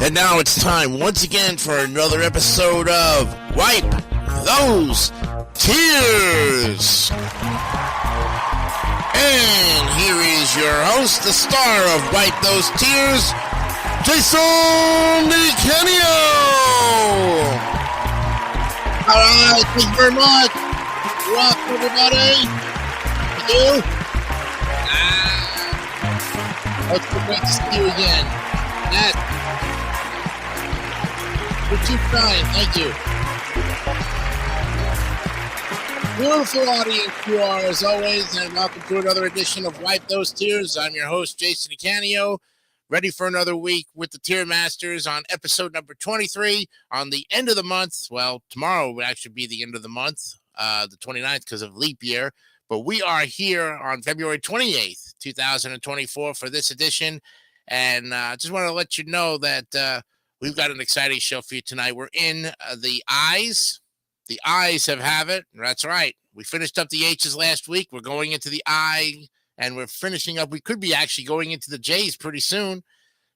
And now it's time once again for another episode of Wipe Those Tears. And here is your host, the star of Wipe Those Tears, Jason DeCanio. All right, thank you very much. Welcome, everybody. Thank you. It's great to see you again. You're too kind. Thank you. Beautiful audience you are, as always, and welcome to another edition of Wipe Those Tears. I'm your host, Jason DeCanio, ready for another week with the Tier Masters on episode number 23 on the end of the month. Well, tomorrow would actually be the end of the month, the 29th, because of leap year. But we are here on February 28th, 2024 for this edition. And I just want to let you know that we've got an exciting show for you tonight. We're in the I's. The I's have it. That's right. We finished up the H's last week. We're going into the I, and we're finishing up. We could be actually going into the J's pretty soon.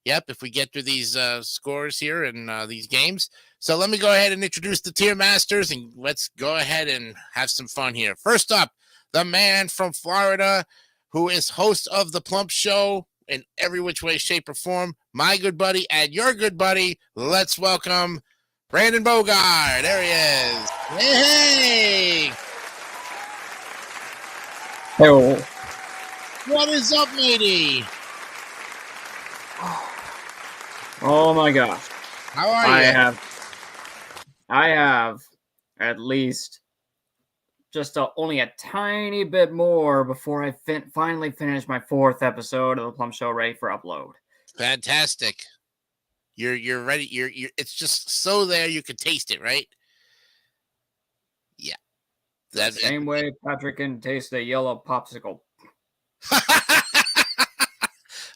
Yep, if we get through these scores here and these games. So let me go ahead and introduce the Tier Masters, and let's go ahead and have some fun here. First up, the man from Florida who is host of The Plump Show in every which way, shape, or form, my good buddy and your good buddy. Let's welcome Brandon Bogart. There he is. Hey! Hey, What is up, matey? oh my gosh. How are you? I have at least just only a tiny bit more before I finally finish my 4th episode of The Plum Show, ready for upload. Fantastic. You're ready. You're it's just so there you can taste it, right? Yeah. That's the same way Patrick can taste a yellow popsicle.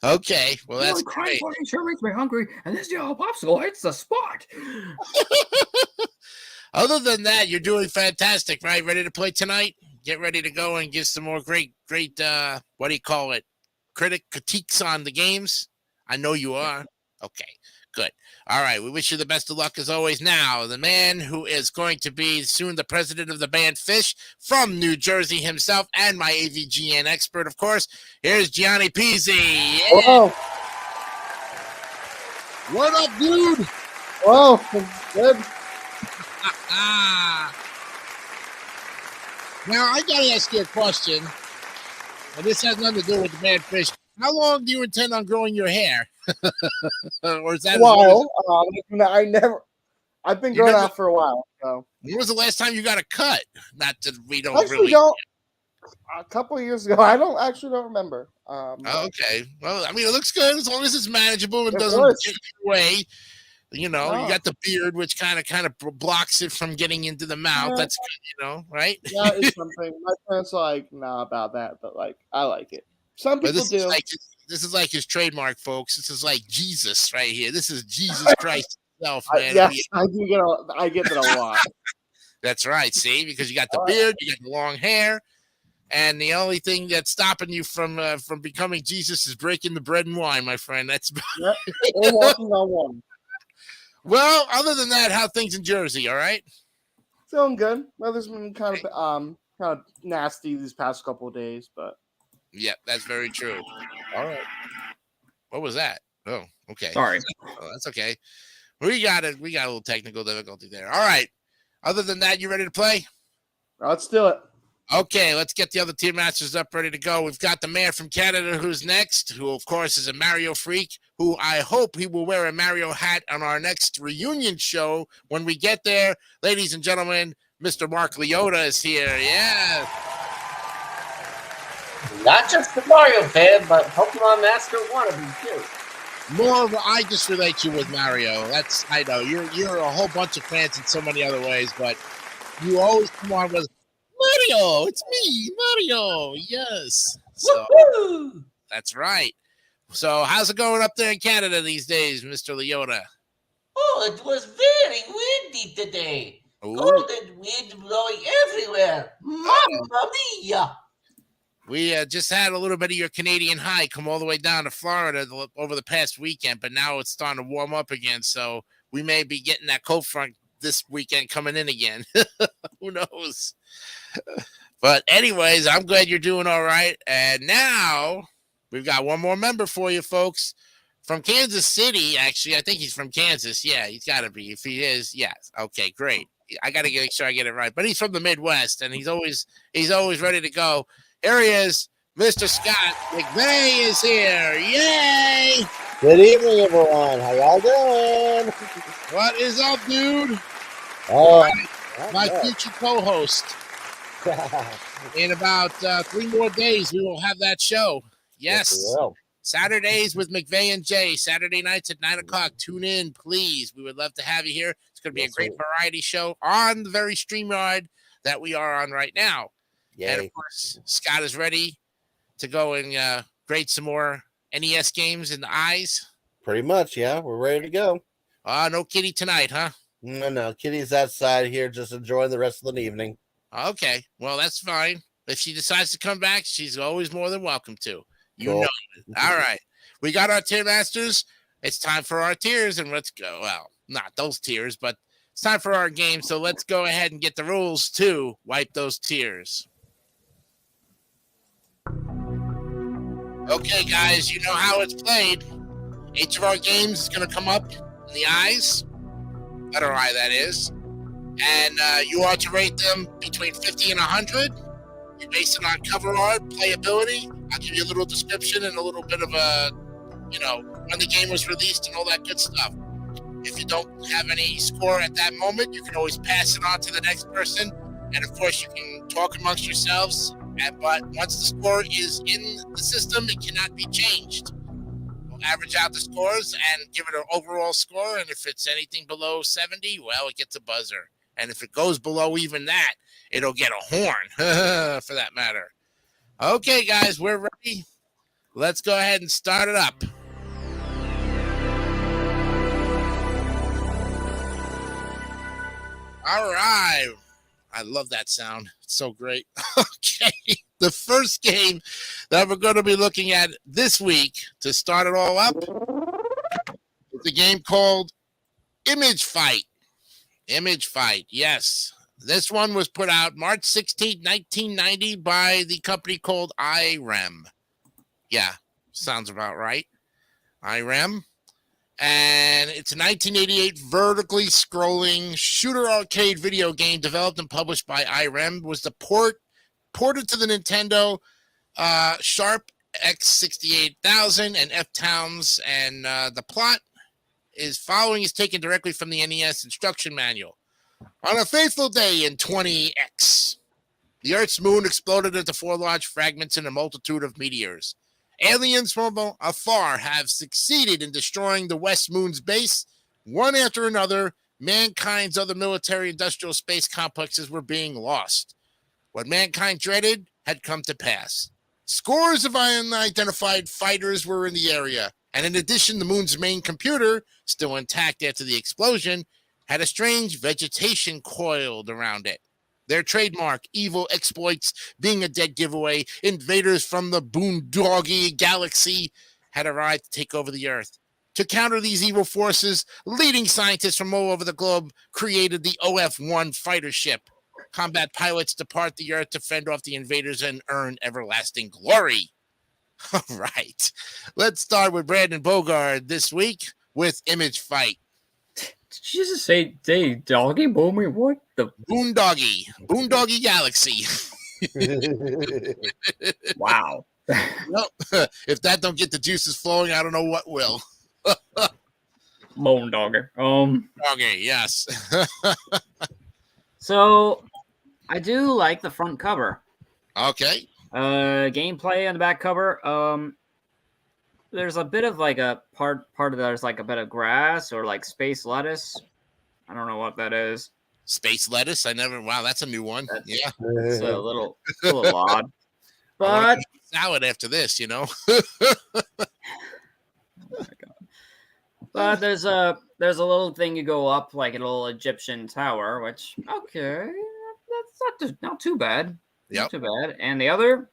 Okay, well that's great. It sure makes me hungry, and this yellow popsicle hits the spot. Other than that, you're doing fantastic, right? Ready to play tonight? Get ready to go and give some more great, what do you call it? Critiques on the games? I know you are. Okay, good. All right, we wish you the best of luck as always. Now, the man who is going to be soon the president of the band Fish from New Jersey himself and my AVGN expert, of course, here's Gianni Pizzi. Yeah. Hello. What up, dude? Whoa, good. Now, I got to ask you a question, and this has nothing to do with the band Fish. How long do you intend on growing your hair? Or is that a while? I've been growing out for a while. So. When was the last time you got a cut? Not that we don't actually really. A couple of years ago. I don't remember. Okay. Well, I mean, it looks good as long as it's manageable and doesn't get away. You know, You got the beard, which kind of blocks it from getting into the mouth. Yeah. That's good, right? That is something. My parents are like, nah, about that, but I like it. Some people do. This is like his trademark, folks. This is like Jesus right here. This is Jesus Christ himself, man. Yes, I get that a lot. That's right. See, because you got the beard, you got the long hair, and the only thing that's stopping you from becoming Jesus is breaking the bread and wine, my friend. That's we're walking on one. Well, other than that, how things in Jersey? All right. Feeling good. Weather's been kind of nasty these past couple of days, but. Yeah, that's very true. All right. What was that? Oh, okay. Sorry. Oh, that's okay. We got a little technical difficulty there. All right. Other than that, you ready to play? Let's do it. Okay, let's get the other Tier Masters up, ready to go. We've got the man from Canada who's next, who, of course, is a Mario freak, who I hope he will wear a Mario hat on our next reunion show when we get there. Ladies and gentlemen, Mr. Mark Leota is here. Yeah. Not just the Mario fan, but Pokemon Master wannabe too. More of I just relate you with Mario. I know you're a whole bunch of fans in so many other ways, but you always come on with Mario. It's me, Mario. Yes. So, that's right. So how's it going up there in Canada these days, Mr. Leota? Oh, it was very windy today. Ooh. Golden wind blowing everywhere. Mamma mia! We just had a little bit of your Canadian high come all the way down to Florida over the past weekend, but now it's starting to warm up again. So we may be getting that cold front this weekend coming in again. Who knows? But anyways, I'm glad you're doing all right. And now we've got one more member for you, folks, from Kansas City. Actually, I think he's from Kansas. Yeah, he's got to be. If he is, yes. Okay, great. I got to make sure I get it right. But he's from the Midwest, and he's always ready to go. Here he is, Mr. Scott McVay is here. Yay! Good evening, everyone. How y'all doing? What is up, dude? Oh, My future co-host. In about 3 more days, we will have that show. Yes. we will. Saturdays with McVay and Jay. Saturday nights at 9 o'clock. Tune in, please. We would love to have you here. It's going to be a great variety show on the very StreamYard that we are on right now. Yay. And of course, Scott is ready to go and grade some more NES games in the eyes. Pretty much, yeah. We're ready to go. No kitty tonight, huh? No. Kitty's outside here just enjoying the rest of the evening. Okay. Well, that's fine. If she decides to come back, she's always more than welcome to. You Cool. know it. All right. We got our tier masters. It's time for our tiers, and let's go. Well, not those tiers, but it's time for our game. So let's go ahead and get the rules to wipe those tears. Okay, guys, you know how it's played. Each of our games is going to come up in the eyes, letter I, that is, and you are to rate them between 50 and 100. You base it on cover art, playability. I'll give you a little description and a little bit of a, when the game was released and all that good stuff. If you don't have any score at that moment, you can always pass it on to the next person, and of course, you can talk amongst yourselves. But once the score is in the system, it cannot be changed. We'll average out the scores and give it an overall score. And if it's anything below 70, well, it gets a buzzer. And if it goes below even that, it'll get a horn, for that matter. Okay, guys, we're ready. Let's go ahead and start it up. All right. I love that sound. It's so great. Okay. The first game that we're going to be looking at this week to start it all up is a game called Image Fight. Image Fight, yes. This one was put out March 16, 1990 by the company called IREM. Yeah, sounds about right. IREM. And it's a 1988 vertically scrolling shooter arcade video game developed and published by IREM. Was the ported to the Nintendo Sharp X68000 and F-Towns, and the plot is taken directly from the NES instruction manual. On a fateful day in 20X, the Earth's moon exploded into 4 large fragments and a multitude of meteors. Aliens from afar have succeeded in destroying the West Moon's base. One after another, mankind's other military-industrial space complexes were being lost. What mankind dreaded had come to pass. Scores of unidentified fighters were in the area, and in addition, the moon's main computer, still intact after the explosion, had a strange vegetation coiled around it. Their trademark, evil exploits, being a dead giveaway, invaders from the Boondoggy galaxy had arrived to take over the Earth. To counter these evil forces, leading scientists from all over the globe created the OF-1 fighter ship. Combat pilots depart the Earth to fend off the invaders and earn everlasting glory. All right. Let's start with Brandon Bogard this week with Image Fight. Did you just say doggy boomy? What the Boondoggy Galaxy. wow. Well, if that don't get the juices flowing, I don't know what will. Boondogger. Okay, yes. So I do like the front cover. Okay. Gameplay on the back cover. There's a bit of like a part of there's like a bit of grass or like space lettuce. I don't know what that is. Space lettuce. Wow, that's a new one. Yeah. It's a little odd. I wanna But eat salad after this, oh my God. But there's a little thing you go up like a little Egyptian tower, which okay, that's not too bad. Yep. Not too bad. And the other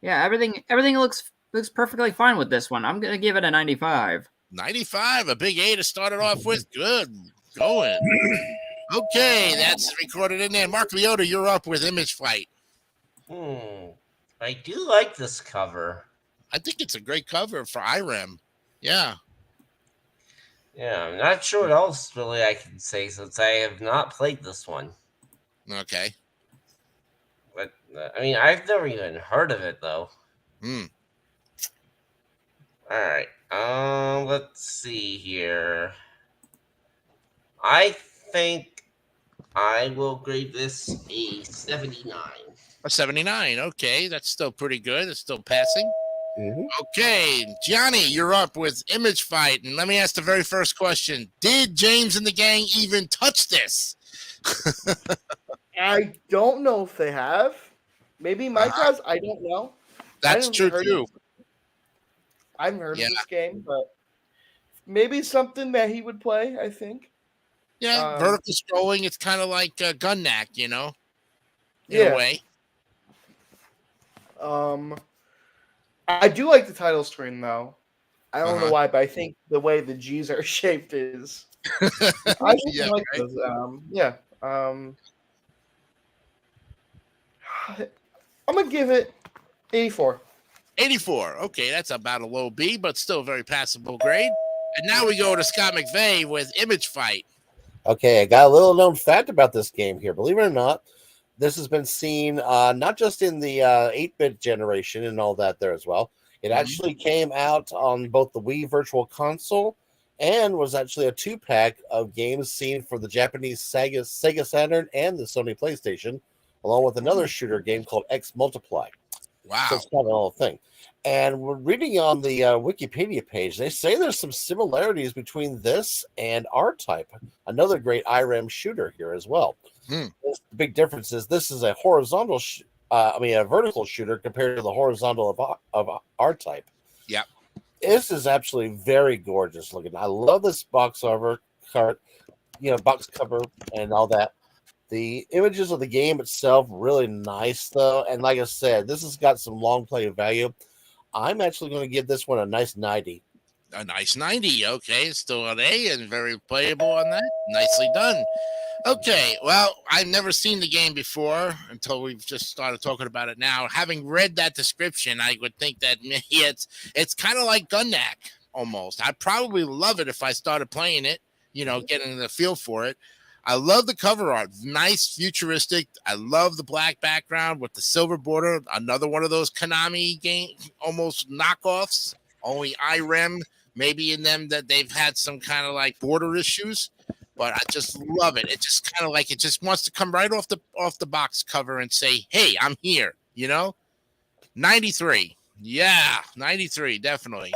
Yeah, everything looks perfectly fine with this one. I'm gonna give it a 95. 95, a big A to start it off with. Good going. Okay, that's recorded in there. Mark Leota, you're up with Image Fight. I do like this cover. I think it's a great cover for IREM. Yeah. Yeah, I'm not sure what else really I can say since I have not played this one. Okay. But I mean, I've never even heard of it though. Hmm. All right. Let's see here. I think I will grade this a 79. A 79. Okay, that's still pretty good. It's still passing. Mhm. Okay, Johnny, you're up with Image Fight. And let me ask the very first question. Did James and the gang even touch this? I don't know if they have. Maybe Mike has. I don't know. That's I true, haven't heard too. I haven't heard Yeah. of this game, but maybe something that he would play. I think. Yeah, vertical scrolling. It's kind of like Gun Knack, in Yeah. a way. I do like the title screen though. I don't Uh-huh. know why, but I think the way the G's are shaped is. I Yeah, like right? those. I'm gonna give it 84. 84. Okay, that's about a low B, but still a very passable grade. And now we go to Scott McVeigh with Image Fight. Okay, I got a little known fact about this game here. Believe it or not, this has been seen not just in the 8-bit generation and all that there as well. It actually came out on both the Wii Virtual Console and was actually a 2-pack of games seen for the Japanese Sega Saturn and the Sony PlayStation, along with another shooter game called X Multiply. Wow. So it's kind of a whole thing. And we're reading on the Wikipedia page, they say there's some similarities between this and R-Type, another great IRAM shooter here as well. The big difference is this is a horizontal, a vertical shooter compared to the horizontal of R-Type. Yeah. This is absolutely very gorgeous looking. I love this box cover and all that. The images of the game itself really nice though, and like I said, this has got some long play value. I'm actually going to give this one a nice 90. A nice 90. Okay, still an A and very playable on that. Nicely done. Okay, well, I've never seen the game before until we've just started talking about it now. Having read that description, I would think that it's kind of like Gun Knack almost. I'd probably love it if I started playing it, getting the feel for it. I love the cover art. Nice, futuristic. I love the black background with the silver border. Another one of those Konami game, almost knockoffs. Only IREM, maybe in them that they've had some kind of like border issues. But I just love it. It just kind of like it just wants to come right off the box cover and say, "Hey, I'm here." 93. Yeah, 93, definitely.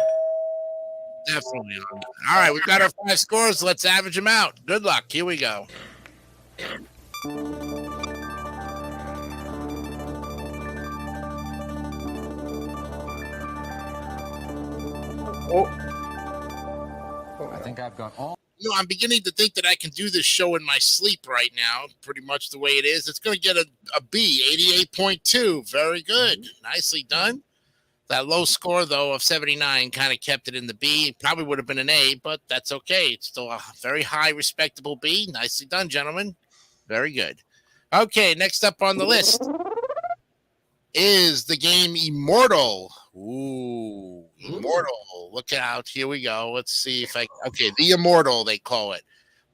Definitely. All right, we've got our 5 scores. Let's average them out. Good luck. Here we go. I think I've got all. I'm beginning to think that I can do this show in my sleep right now, pretty much the way it is. It's going to get a B, 88.2. Very good. Nicely done. That low score, though, of 79 kind of kept it in the B. It probably would have been an A, but that's okay. It's still a very high, respectable B. Nicely done, gentlemen. Very good. Okay, next up on the list is the game Immortal. Ooh, Immortal. Look out. Here we go. Let's see if okay, the Immortal, they call it.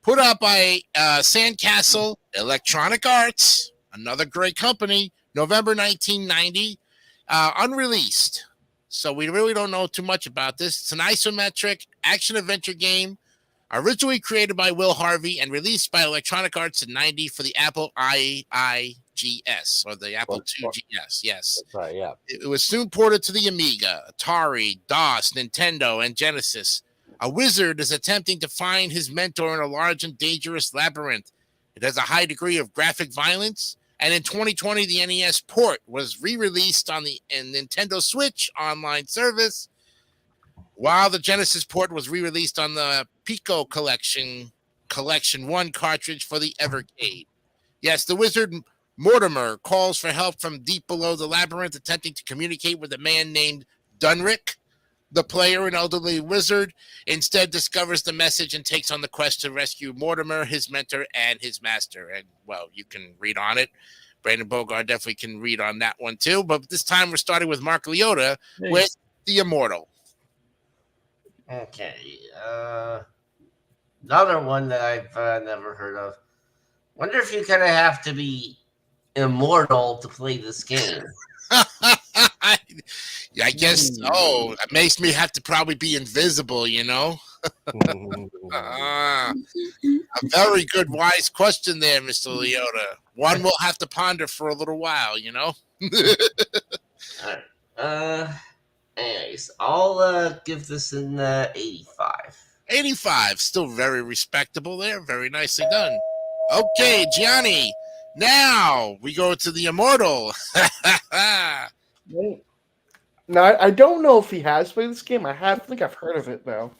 Put out by Sandcastle Electronic Arts, another great company, November 1990. Unreleased. So we really don't know too much about this. It's an isometric action-adventure game originally created by Will Harvey and released by Electronic Arts in 90 for the Apple IIGS, or the Apple II GS. Yes. That's right, yeah. It was soon ported to the Amiga, Atari, DOS, Nintendo, and Genesis. A wizard is attempting to find his mentor in a large and dangerous labyrinth. It has a high degree of graphic violence, and in 2020, the NES port was re-released on the Nintendo Switch online service, while the Genesis port was re-released on the Pico Collection 1 cartridge for the Evercade. Yes, the wizard Mortimer calls for help from deep below the labyrinth, attempting to communicate with a man named Dunrick. The player, an elderly wizard, instead discovers the message and takes on the quest to rescue Mortimer, his mentor, and his master. And, well, you can read on it. Brandon Bogart definitely can read on that one, too. But this time we're starting with Mark Leota with The Immortal. Okay. Another one that I've never heard of. Wonder if you kind of have to be immortal to play this game. I guess so. That makes me have to probably be invisible, you know? A very good, wise question there, Mr. Leota. One we'll have to ponder for a little while, you know? All right. Anyways, I'll give this an 85. 85, still very respectable there. Very nicely done. Okay, Gianni. Now we go to the Immortal. Now, I don't know if he has played this game. I think I've heard of it, though.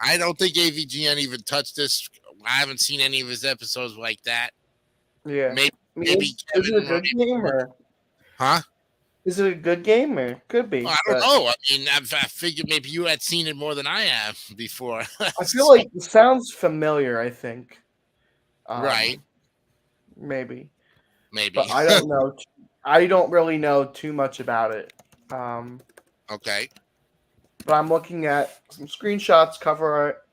I don't think AVGN even touched this. I haven't seen any of his episodes like that. Yeah. Maybe is it a good game, or? Huh? Is it a good game, or could be? Well, I don't know. I mean, I figured maybe you had seen it more than I have before. I feel like it sounds familiar, I think. Right. Maybe. Maybe. But I don't know. I don't really know too much about it. Okay. But I'm looking at some screenshots, cover art.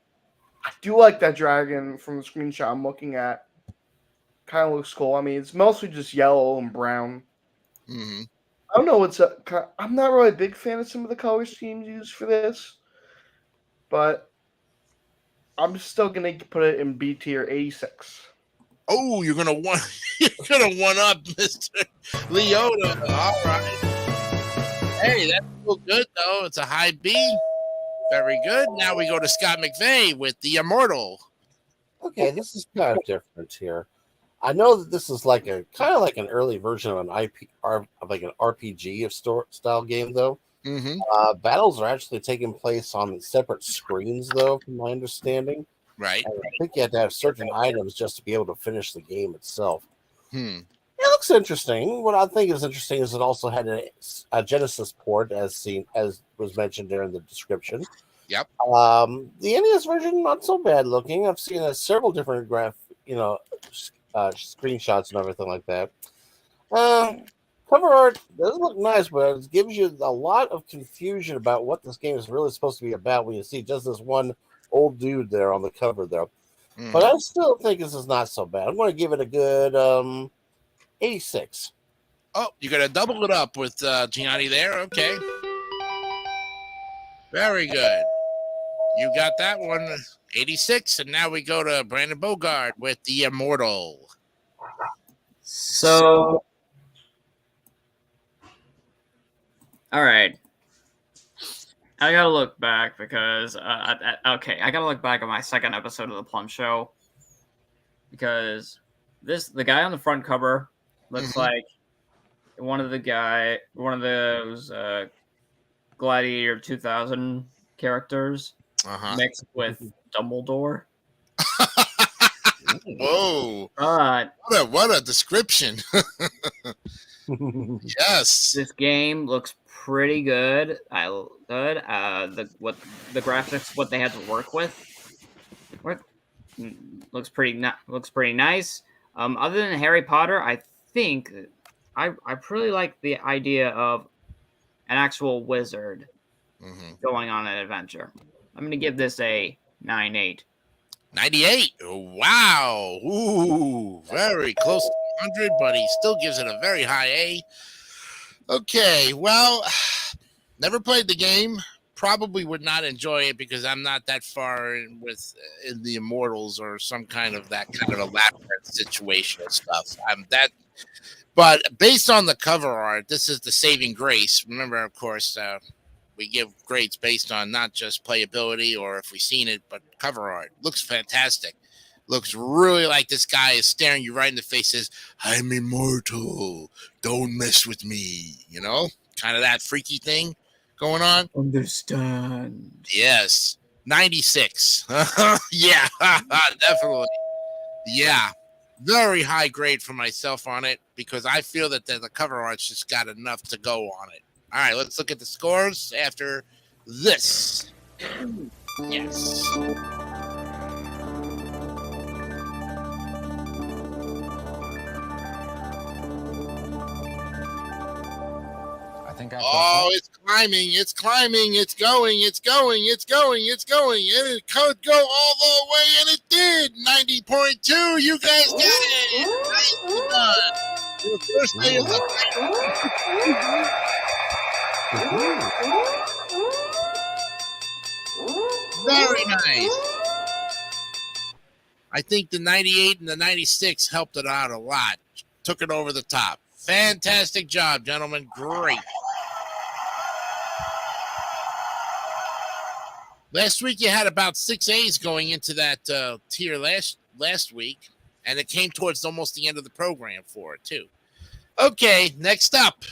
I do like that dragon from the screenshot I'm looking at. Kind of looks cool. I mean, it's mostly just yellow and brown. Mm-hmm. I don't know what's up. I'm not really a big fan of some of the color schemes used for this, but I'm still gonna put it in B tier 86. Oh, you're gonna one up Mr. Leota. All right. Hey, that's still good though. It's a high B. Very good. Now we go to Scott McVeigh with The Immortal. Okay, this is kind of different here. I know that this is like a kind of like an early version of an like an RPG of style game, though. Mm-hmm. Battles are actually taking place on separate screens, though, from my understanding. Right. And I think you have to have certain items just to be able to finish the game itself. It Hmm. looks interesting. What I think is interesting is it also had a Genesis port, as was mentioned there in the description. Yep. The NES version not so bad looking. I've seen several different screenshots and everything like that. Cover art does look nice, but it gives you a lot of confusion about what this game is really supposed to be about when you see just this one old dude there on the cover there. Mm. But I still think this is not so bad. I'm going to give it a good 86. Oh, you're gonna double it up with Gianni there. Okay. Very good. You got that one. 86, and now we go to Brandon Bogart with The Immortal. So, all right. I gotta look back because I gotta look back at my second episode of the Plum Show because the guy on the front cover looks like one of those Gladiator 2000 characters mixed with Dumbledore. Whoa! But What a description! Yes, this game looks pretty good. The graphics, what they had to work with, looks pretty nice. Other than Harry Potter, I think I pretty like the idea of an actual wizard going on an adventure. I'm going to give this a 9.8. 98. Wow. Ooh, very close to 100, but he still gives it a very high A. Okay, well, never played the game. Probably would not enjoy it because I'm not that far in the Immortals or some kind of that kind of a labyrinth situation and stuff. But based on the cover art, this is the saving grace. Remember, of course, we give grades based on not just playability or if we've seen it, but cover art. Looks fantastic. Looks really like this guy is staring you right in the face, says, I'm immortal. Don't mess with me. You know, kind of that freaky thing going on. Understand. Yes. 96. Yeah, definitely. Yeah. very high grade for myself on it because I feel that the cover art's just got enough to go on it. All right, let's look at the scores after this. Yes. I think I've got Oh, it's climbing, it's climbing, it's going, it's going, it's going, it's going, and it could go all the way, and it did. 90.2, you guys got it. Nicely done. Your first day of the very nice. I think the 98 and the 96 helped it out a lot. Took it over the top. Fantastic job, gentlemen. Great. Last week you had about 6 A's going into that tier last week, and it came towards almost the end of the program for it too. Okay, next up.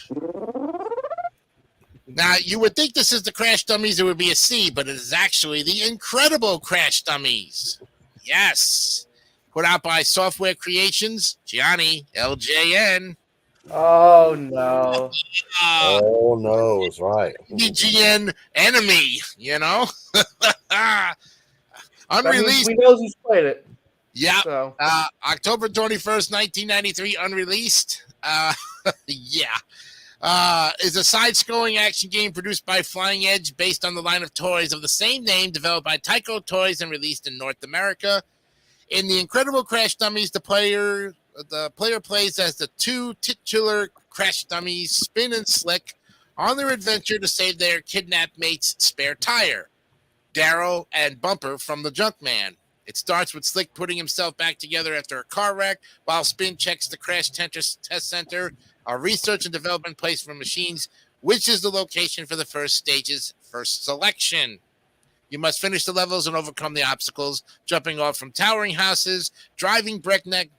Now you would think this is the Crash Dummies; it would be a C, but it is actually the Incredible Crash Dummies. Yes, put out by Software Creations, Gianni LJN. Oh no! Oh no, it's right. BGN enemy, you know. Unreleased. We know who's played it. Yeah. So October 21st, 1993, unreleased. Yeah. Is a side-scrolling action game produced by Flying Edge based on the line of toys of the same name developed by Tyco Toys and released in North America. In the Incredible Crash Dummies, the player plays as the two titular Crash Dummies, Spin and Slick, on their adventure to save their kidnapped mate's spare tire, Daryl and Bumper from the Junkman. It starts with Slick putting himself back together after a car wreck, while Spin checks the crash test center, a research and development place for machines, which is the location for the first stage's first selection. You must finish the levels and overcome the obstacles, jumping off from towering houses, driving breakneck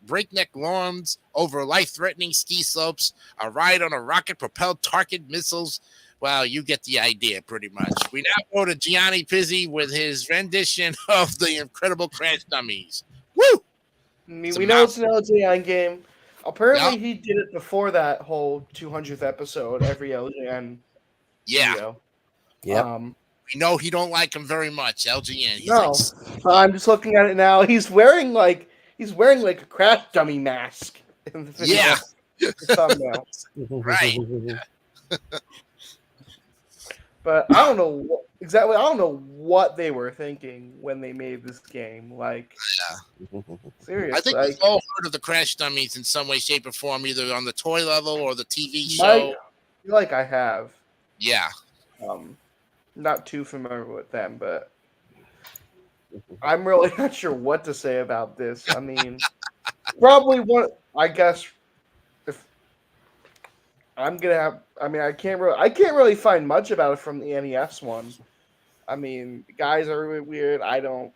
lawns over life-threatening ski slopes, a ride on a rocket-propelled Target missiles. Well, you get the idea pretty much. We now go to Gianni Pizzi with his rendition of the Incredible Crash Dummies. Woo! I mean, we know it's an LJN game. Apparently, he did it before that whole 200th episode. Every LJN Yeah. video. Yep. We know he don't like him very much, LGN. He's No, I'm just looking at it now. He's wearing like a Crash Dummy mask in the video. Yeah. The thumbnail. Right. But I don't know exactly. I don't know what they were thinking when they made this game. Like, seriously, I think we've all heard of the Crash Dummies in some way, shape, or form, either on the toy level or the TV show. I feel like I have. Yeah. Not too familiar with them, but I'm really not sure what to say about this. I mean, probably one. I guess if I'm gonna have, I mean, I can't really find much about it from the NES one. I mean, the guys are really weird. I'm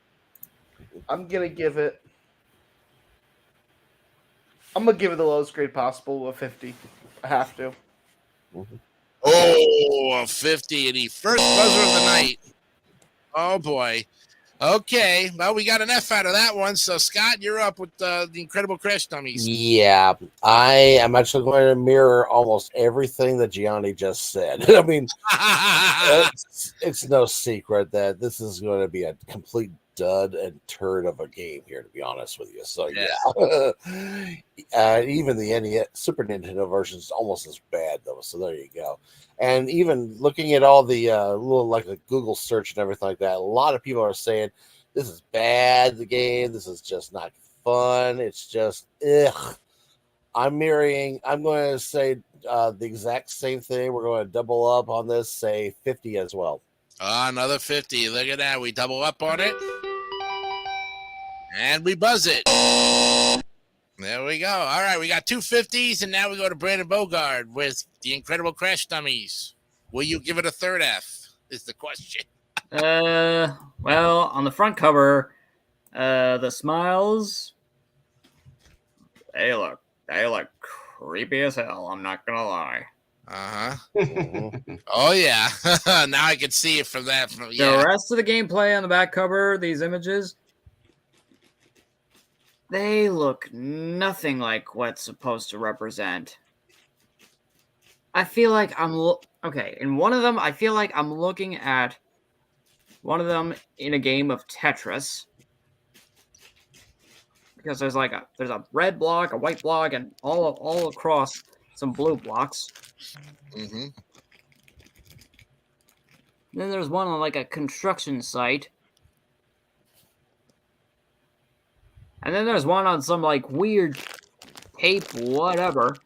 gonna give it the lowest grade possible, a 50. I have to. Oh, a 50, and he first buzzer of the night. Oh, boy. Okay, well, we got an F out of that one. So, Scott, you're up with the Incredible Crash Dummies. Yeah, I am actually going to mirror almost everything that Gianni just said. I mean, it's no secret that this is going to be a complete dud and turd of a game here, to be honest with you. So, yeah. Even the NES, Super Nintendo version is almost as bad, though. So, there you go. And even looking at all the little, like the Google search and everything like that, a lot of people are saying this is bad, the game. This is just not fun. It's just, ugh. I'm going to say the exact same thing. We're going to double up on this, say 50 as well. Another 50. Look at that. We double up on it. And we buzz it. There we go. All right, we got two 50s, and now we go to Brandon Bogard with the Incredible Crash Dummies. Will you give it a third F? Is the question. Well, on the front cover, the smiles, they look creepy as hell. I'm not gonna lie. Oh yeah. Now I can see it from that. The rest of the gameplay on the back cover, these images, they look nothing like what's supposed to represent. I feel like okay. In one of them, I feel like I'm looking at one of them in a game of Tetris, because there's a red block, a white block, and all across some blue blocks. Mm-hmm. Then there's one on like a construction site. And then there's one on some like weird tape, whatever.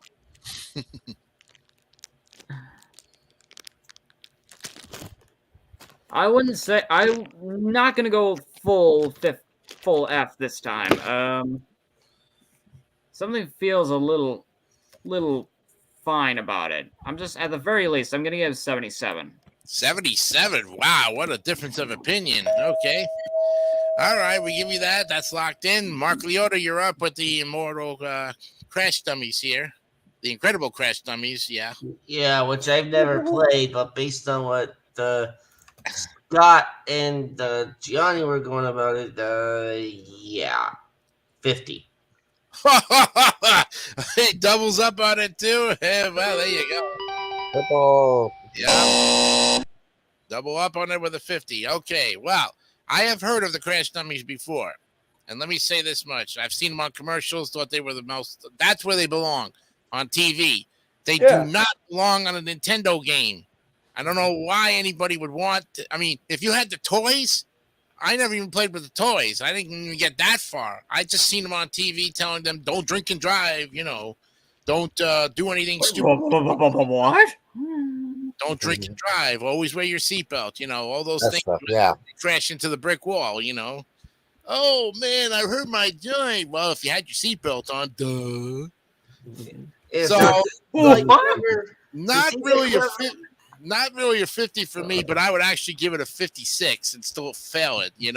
I wouldn't say I'm not gonna go full F this time. Something feels a little fine about it. I'm just at the very least I'm gonna give 77. 77. Wow, what a difference of opinion. Okay. All right, we give you that. That's locked in. Mark Leota, you're up with the immortal Crash Dummies here. The Incredible Crash Dummies, yeah. Yeah, which I've never played, but based on what Scott and Gianni were going about it, yeah, 50. He doubles up on it too. Well, there you go. Football. Yeah. Double up on it with a 50. Okay, well, I have heard of the Crash Dummies before. And let me say this much. I've seen them on commercials, thought they were the most. That's where they belong, on TV. They do not belong on a Nintendo game. I don't know why anybody would want to, I mean, if you had the toys, I never even played with the toys. I didn't even get that far. I just seen them on TV telling them, don't drink and drive, don't do anything stupid. What? Don't drink and drive. Always wear your seatbelt. All those things. Stuff, yeah. Crash into the brick wall. Oh man, I hurt my joint. Well, if you had your seatbelt on, duh. So not really a 50 for me, but I would actually give it a 56 and still fail it. Yeah,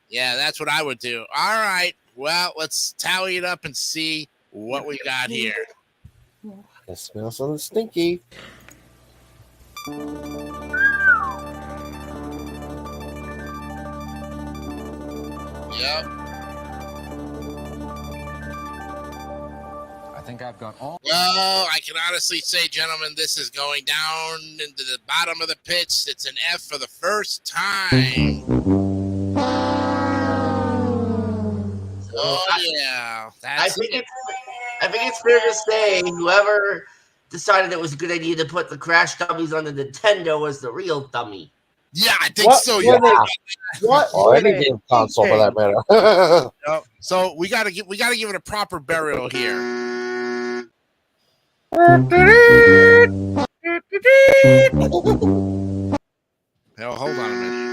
that's what I would do. All right. Well, let's tally it up and see what we got here. I smell something stinky. Yep. I think I've got all. Well, I can honestly say, gentlemen, this is going down into the bottom of the pits. It's an F for the first time. Oh yeah, I think it's fair to say whoever decided it was a good idea to put the Crash Dummies on the Nintendo was the real dummy. Yeah, I think so. Yeah. Or any game console for that matter. So we gotta give it a proper burial here. Now, hold on a minute.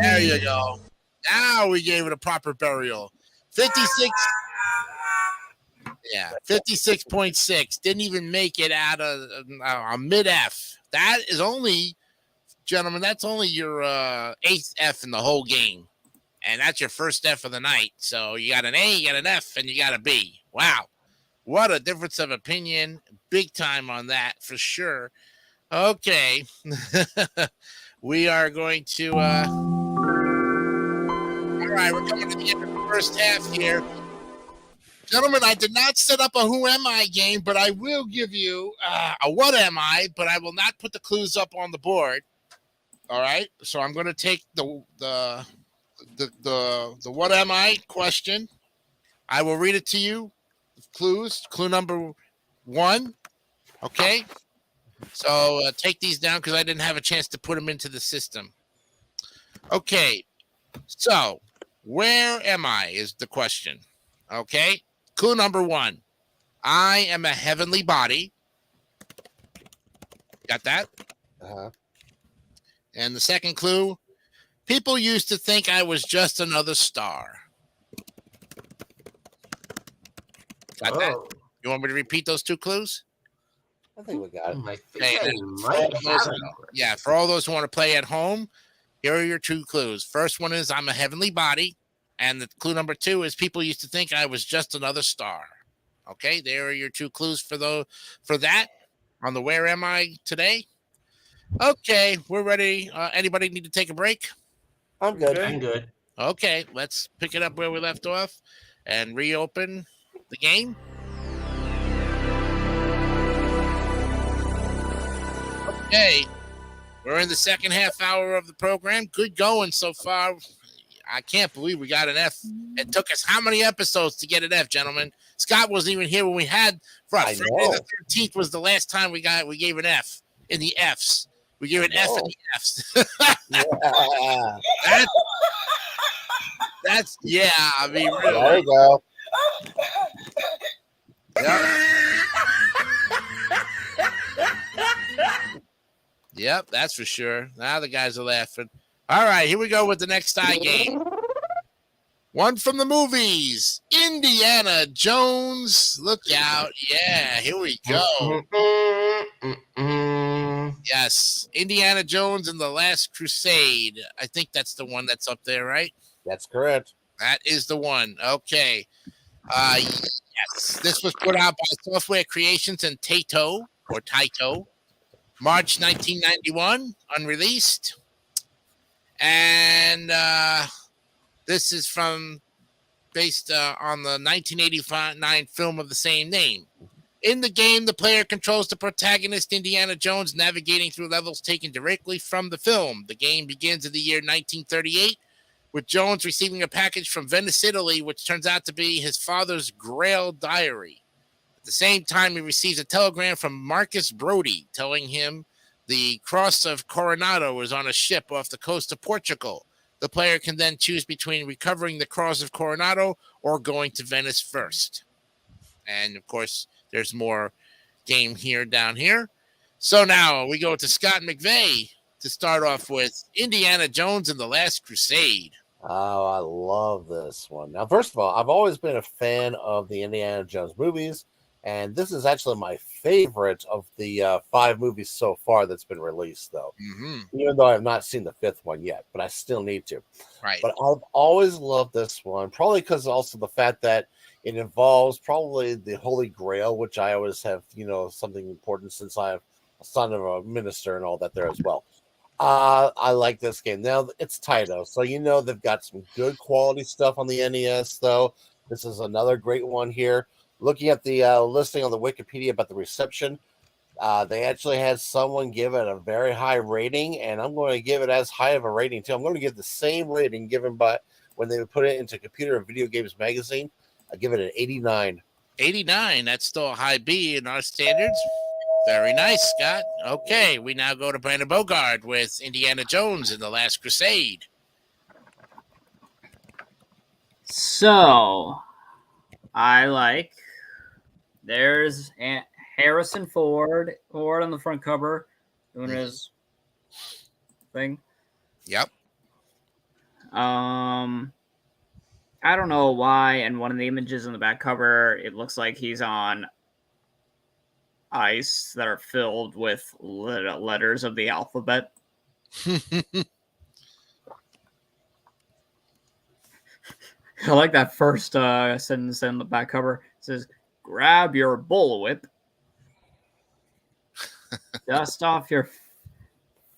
There you go. Now we gave it a proper burial. 56. Yeah, 56.6. Didn't even make it out of a mid F. That is only, gentlemen, that's only your 8th F in the whole game. And that's your first F of the night. So you got an A, you got an F, and you got a B. Wow. What a difference of opinion. Big time on that for sure. Okay. We are going to all right, we're coming to the end of the first half here. Gentlemen, I did not set up a Who Am I game, but I will give you a What Am I, but I will not put the clues up on the board. All right? So I'm going to take the What Am I question. I will read it to you. Clues. Clue number 1. Okay? So take these down because I didn't have a chance to put them into the system. Okay. So, where am I is the question. Okay? Clue number 1. I am a heavenly body. Got that? Uh-huh. And the second clue, people used to think I was just another star. Got that? You want me to repeat those 2 clues? I think we got it. I think Okay, I then, might have it. yeah, for all those who want to play at home, here are your 2 clues. First one is I'm a heavenly body. And the clue number 2 is people used to think I was just another star. Okay, there are your 2 clues for that on the Where Am I today. Okay, we're ready. Anybody need to take a break? I'm good. Okay. I'm good. Okay, let's pick it up where we left off and reopen the game. Okay, we're in the second half hour of the program. Good going so far. I can't believe we got an F. It took us how many episodes to get an F, gentlemen? Scott wasn't even here when we had I Friday know. the 13th was the last time we gave an F in the Fs. We gave an F in know. the Fs. Yeah. That's yeah. I mean, There really. you go. Yep, that's for sure. Now the guys are laughing. All right, here we go with the next tie game. One from the movies, Indiana Jones. Look out. Yeah, here we go. Yes, Indiana Jones and the Last Crusade. I think that's the one that's up there, right? That's correct. That is the one. Okay. Yes, this was put out by Software Creations and Taito, March 1991, unreleased. And this is based on the 1989 film of the same name. In the game, the player controls the protagonist, Indiana Jones, navigating through levels taken directly from the film. The game begins in the year 1938, with Jones receiving a package from Venice, Italy, which turns out to be his father's Grail diary. At the same time, he receives a telegram from Marcus Brody telling him the Cross of Coronado is on a ship off the coast of Portugal. The player can then choose between recovering the Cross of Coronado or going to Venice first. And, of course, there's more game down here. So now we go to Scott McVeigh to start off with Indiana Jones and the Last Crusade. Oh, I love this one. Now, first of all, I've always been a fan of the Indiana Jones movies, and this is actually my favorite of the 5 movies so far that's been released, though. Mm-hmm. Even though I have not seen the 5th one yet, but I still need to. Right. But I've always loved this one, probably because also the fact that it involves probably the Holy Grail, which I always have, something important since I'm a son of a minister and all that there as well. I like this game. Now, it's Taito, so they've got some good quality stuff on the NES, though. This is another great one here. Looking at the listing on the Wikipedia about the reception, they actually had someone give it a very high rating, and I'm going to give it as high of a rating, too. I'm going to give the same rating given by when they put it into Computer and Video Games Magazine. I give it an 89. 89. That's still a high B in our standards. Very nice, Scott. Okay, we now go to Brandon Bogard with Indiana Jones and the Last Crusade. So, there's Harrison Ford on the front cover doing his thing. Yep. I don't know why, and one of the images in the back cover, it looks like he's on ice that are filled with letters of the alphabet. I like that first sentence in the back cover. It says, "Grab your bullwhip, dust off your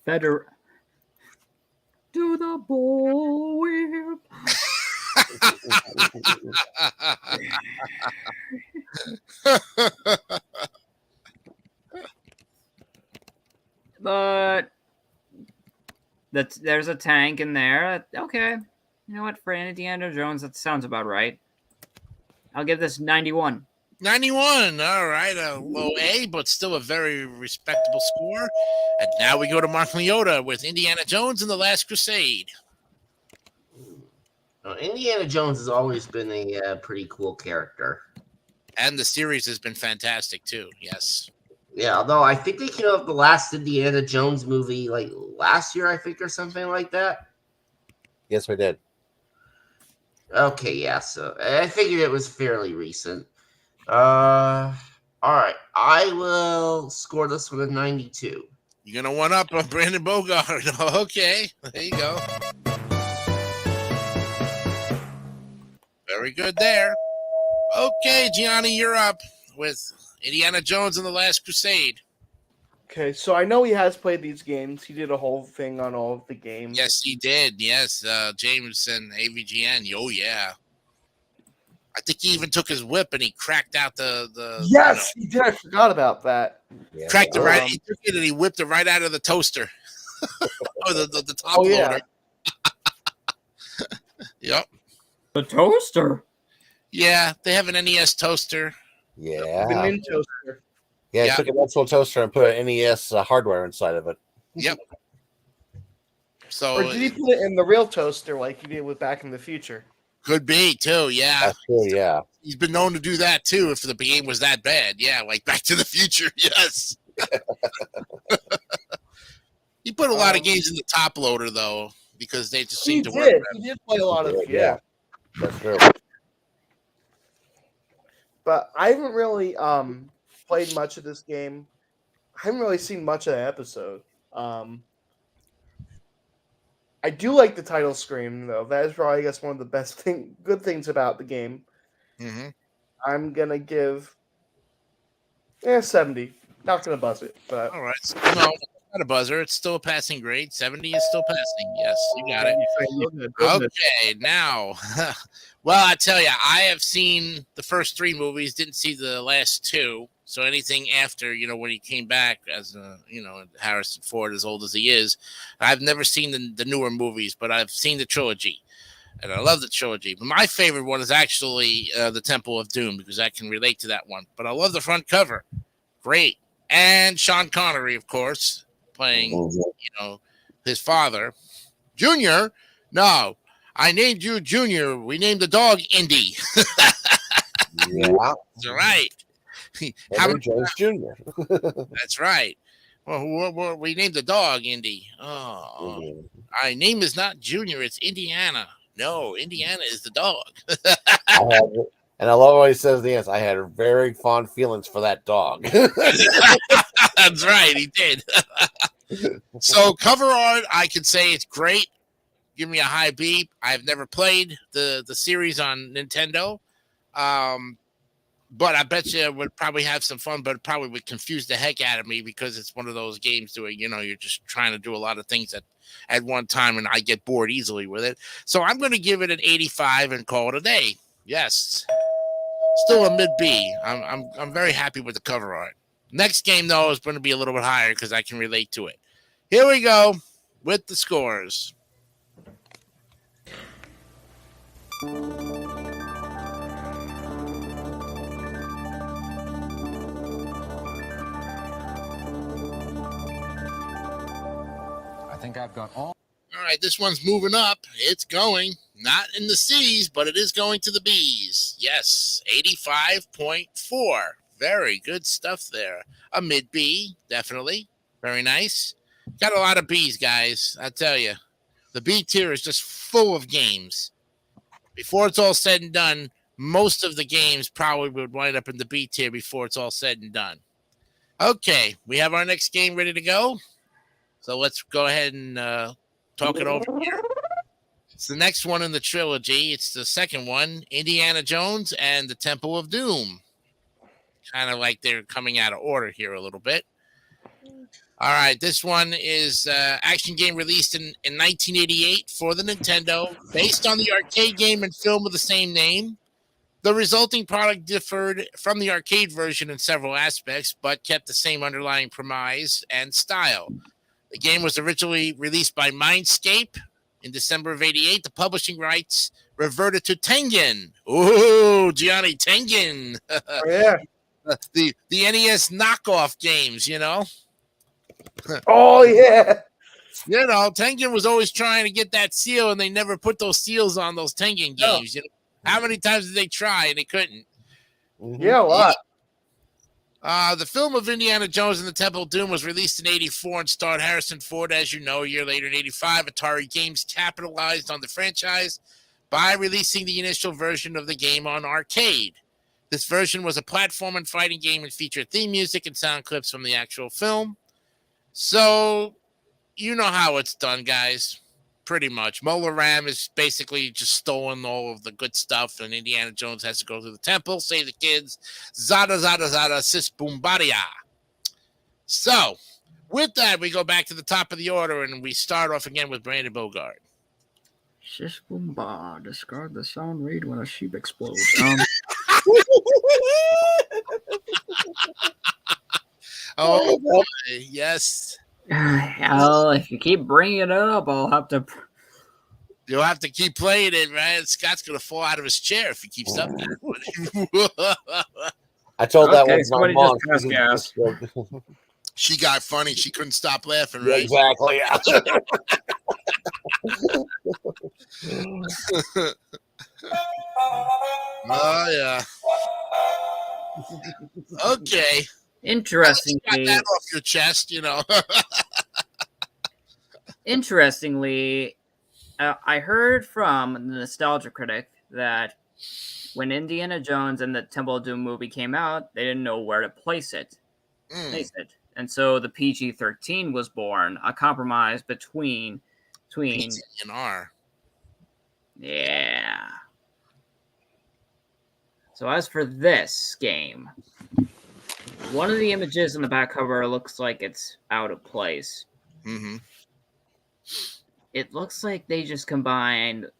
feather, do the bullwhip." But there's a tank in there. Okay. You know what? For Indiana Jones, that sounds about right. I'll give this 91. 91. All right. A low A, but still a very respectable score. And now we go to Mark Liotta with Indiana Jones and the Last Crusade. Indiana Jones has always been a pretty cool character. And the series has been fantastic, too. Yes. Yeah, although I think they came up with the last Indiana Jones movie like last year, I think, or something like that. Yes, we did. Okay, yeah, so I figured it was fairly recent. All right, I will score this one a 92. You're going to one up on Brandon Bogard. Okay, there you go. Very good there. Okay, Gianni, you're up with Indiana Jones and the Last Crusade. Okay, so I know he has played these games. He did a whole thing on all of the games. Yes, he did. Yes, James and AVGN. Oh yeah. I think he even took his whip and he cracked out the Yes, he did. I forgot about that. Yeah. cracked it right. He took it and he whipped it right out of the toaster. Or the top Oh yeah. loader. Yep. The toaster. Yeah, they have an NES toaster. The Yeah. Nin toaster. Yeah, Yeah. I took an actual toaster and put an NES hardware inside of it. Yep. So Or did he put it in the real toaster like he did with Back in the Future? could be too. Yeah, That's true, yeah. he's been known to do that too. If the game was that bad, yeah, like Back to the Future. Yes. He put a lot of games in the top loader though, because they just He seem to work. did. better. He did play a lot of Yeah. That's true. But I haven't really played much of this game. I haven't really seen much of the episode. I do like the title screen though. That is probably, I guess, one of the good things about the game. Mhm. I'm gonna give 70. Not gonna buzz it, but All right. No, it's not a buzzer. It's still a passing grade. 70 is still passing. Yes, you got it. Real good, real good. Okay, now, well, I tell you, I have seen the first 3 movies, didn't see the last 2. So anything after, when he came back as, Harrison Ford, as old as he is, I've never seen the newer movies, but I've seen the trilogy. And I love the trilogy. But my favorite one is actually the Temple of Doom, because I can relate to that one. But I love the front cover. Great. And Sean Connery, of course, playing, his father. Junior? No, I named you Junior. We named the dog Indy. Yeah. That's right. Henry Jones Jr. That's right. Well, we named the dog Indy. Oh, our name is not Junior. It's Indiana. No, Indiana is the dog. And I love what he says at the end. I had very fond feelings for that dog. That's right. He did. So cover art, I could say it's great. Give me a high B. I've never played the series on Nintendo. But I bet you would probably have some fun, but it probably would confuse the heck out of me because it's one of those games doing, you're just trying to do a lot of things at one time, and I get bored easily with it. So I'm going to give it an 85 and call it a day. Yes. Still a mid B. I'm very happy with the cover art. Next game, though, is going to be a little bit higher because I can relate to it. Here we go with the scores. I think I've got all. All right, this one's moving up. It's going, not in the C's, but it is going to the B's. Yes, 85.4. Very good stuff there. A mid B, definitely. Very nice. Got a lot of B's, guys. I tell you. The B tier is just full of games. Before it's all said and done, most of the games probably would wind up in the B tier before it's all said and done. Okay, we have our next game ready to go. So let's go ahead and talk it over here. It's the next one in the trilogy. It's the second one, Indiana Jones and the Temple of Doom. Kind of like they're coming out of order here a little bit. All right, this one is action game released in 1988 for the Nintendo, based on the arcade game and film of the same name. The resulting product differed from the arcade version in several aspects, but kept the same underlying premise and style. The game was originally released by Mindscape in December of 88. The publishing rights reverted to Tengen. Ooh, Gianni, Tengen. Oh, yeah. The NES knockoff games, Oh yeah. Tengen was always trying to get that seal, and they never put those seals on those Tengen games. How many times did they try and they couldn't? Yeah, a lot. The film of Indiana Jones and the Temple of Doom was released in 84 and starred Harrison Ford, as you know. A year later in 85, Atari Games capitalized on the franchise by releasing the initial version of the game on arcade. This version was a platform and fighting game and featured theme music and sound clips from the actual film. So, you know how it's done, guys. Pretty much. Mola Ram is basically just stolen all of the good stuff, and Indiana Jones has to go to the temple, save the kids. Zada, zada, zada, sis boombadia. So, With that, we go back to the top of the order and we start off again with Brandon Bogart. Shish boom ba. Discard the sound read when a sheep explodes. Oh, boy. Yes. Well, if you keep bringing it up, I'll have to. You'll have to keep playing it, right? Scott's going to fall out of his chair if he keeps up that. I told that Okay, one to my somebody mom. just press She got funny. She couldn't stop laughing, Yeah, right? exactly. Oh, yeah. Okay. Got Interestingly, that off your chest, you know. Interestingly, I heard from the Nostalgia Critic that when Indiana Jones and the Temple of Doom movie came out, they didn't know where to place it. And so the PG-13 was born, a compromise between PG and R. yeah. So as for this game, one of the images in the back cover looks like it's out of place. Mm-hmm. It looks like they just combined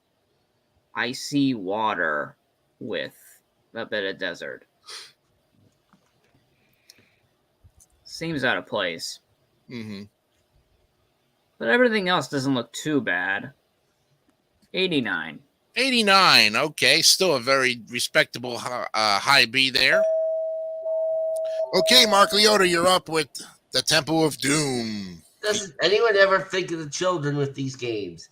icy water with a bit of desert. Seems out of place. Mm-hmm. But everything else doesn't look too bad. 89. 89. Okay, still a very respectable high B there. Okay, Mark Leota, you're up with the Temple of Doom. Does anyone ever think of the children with these games?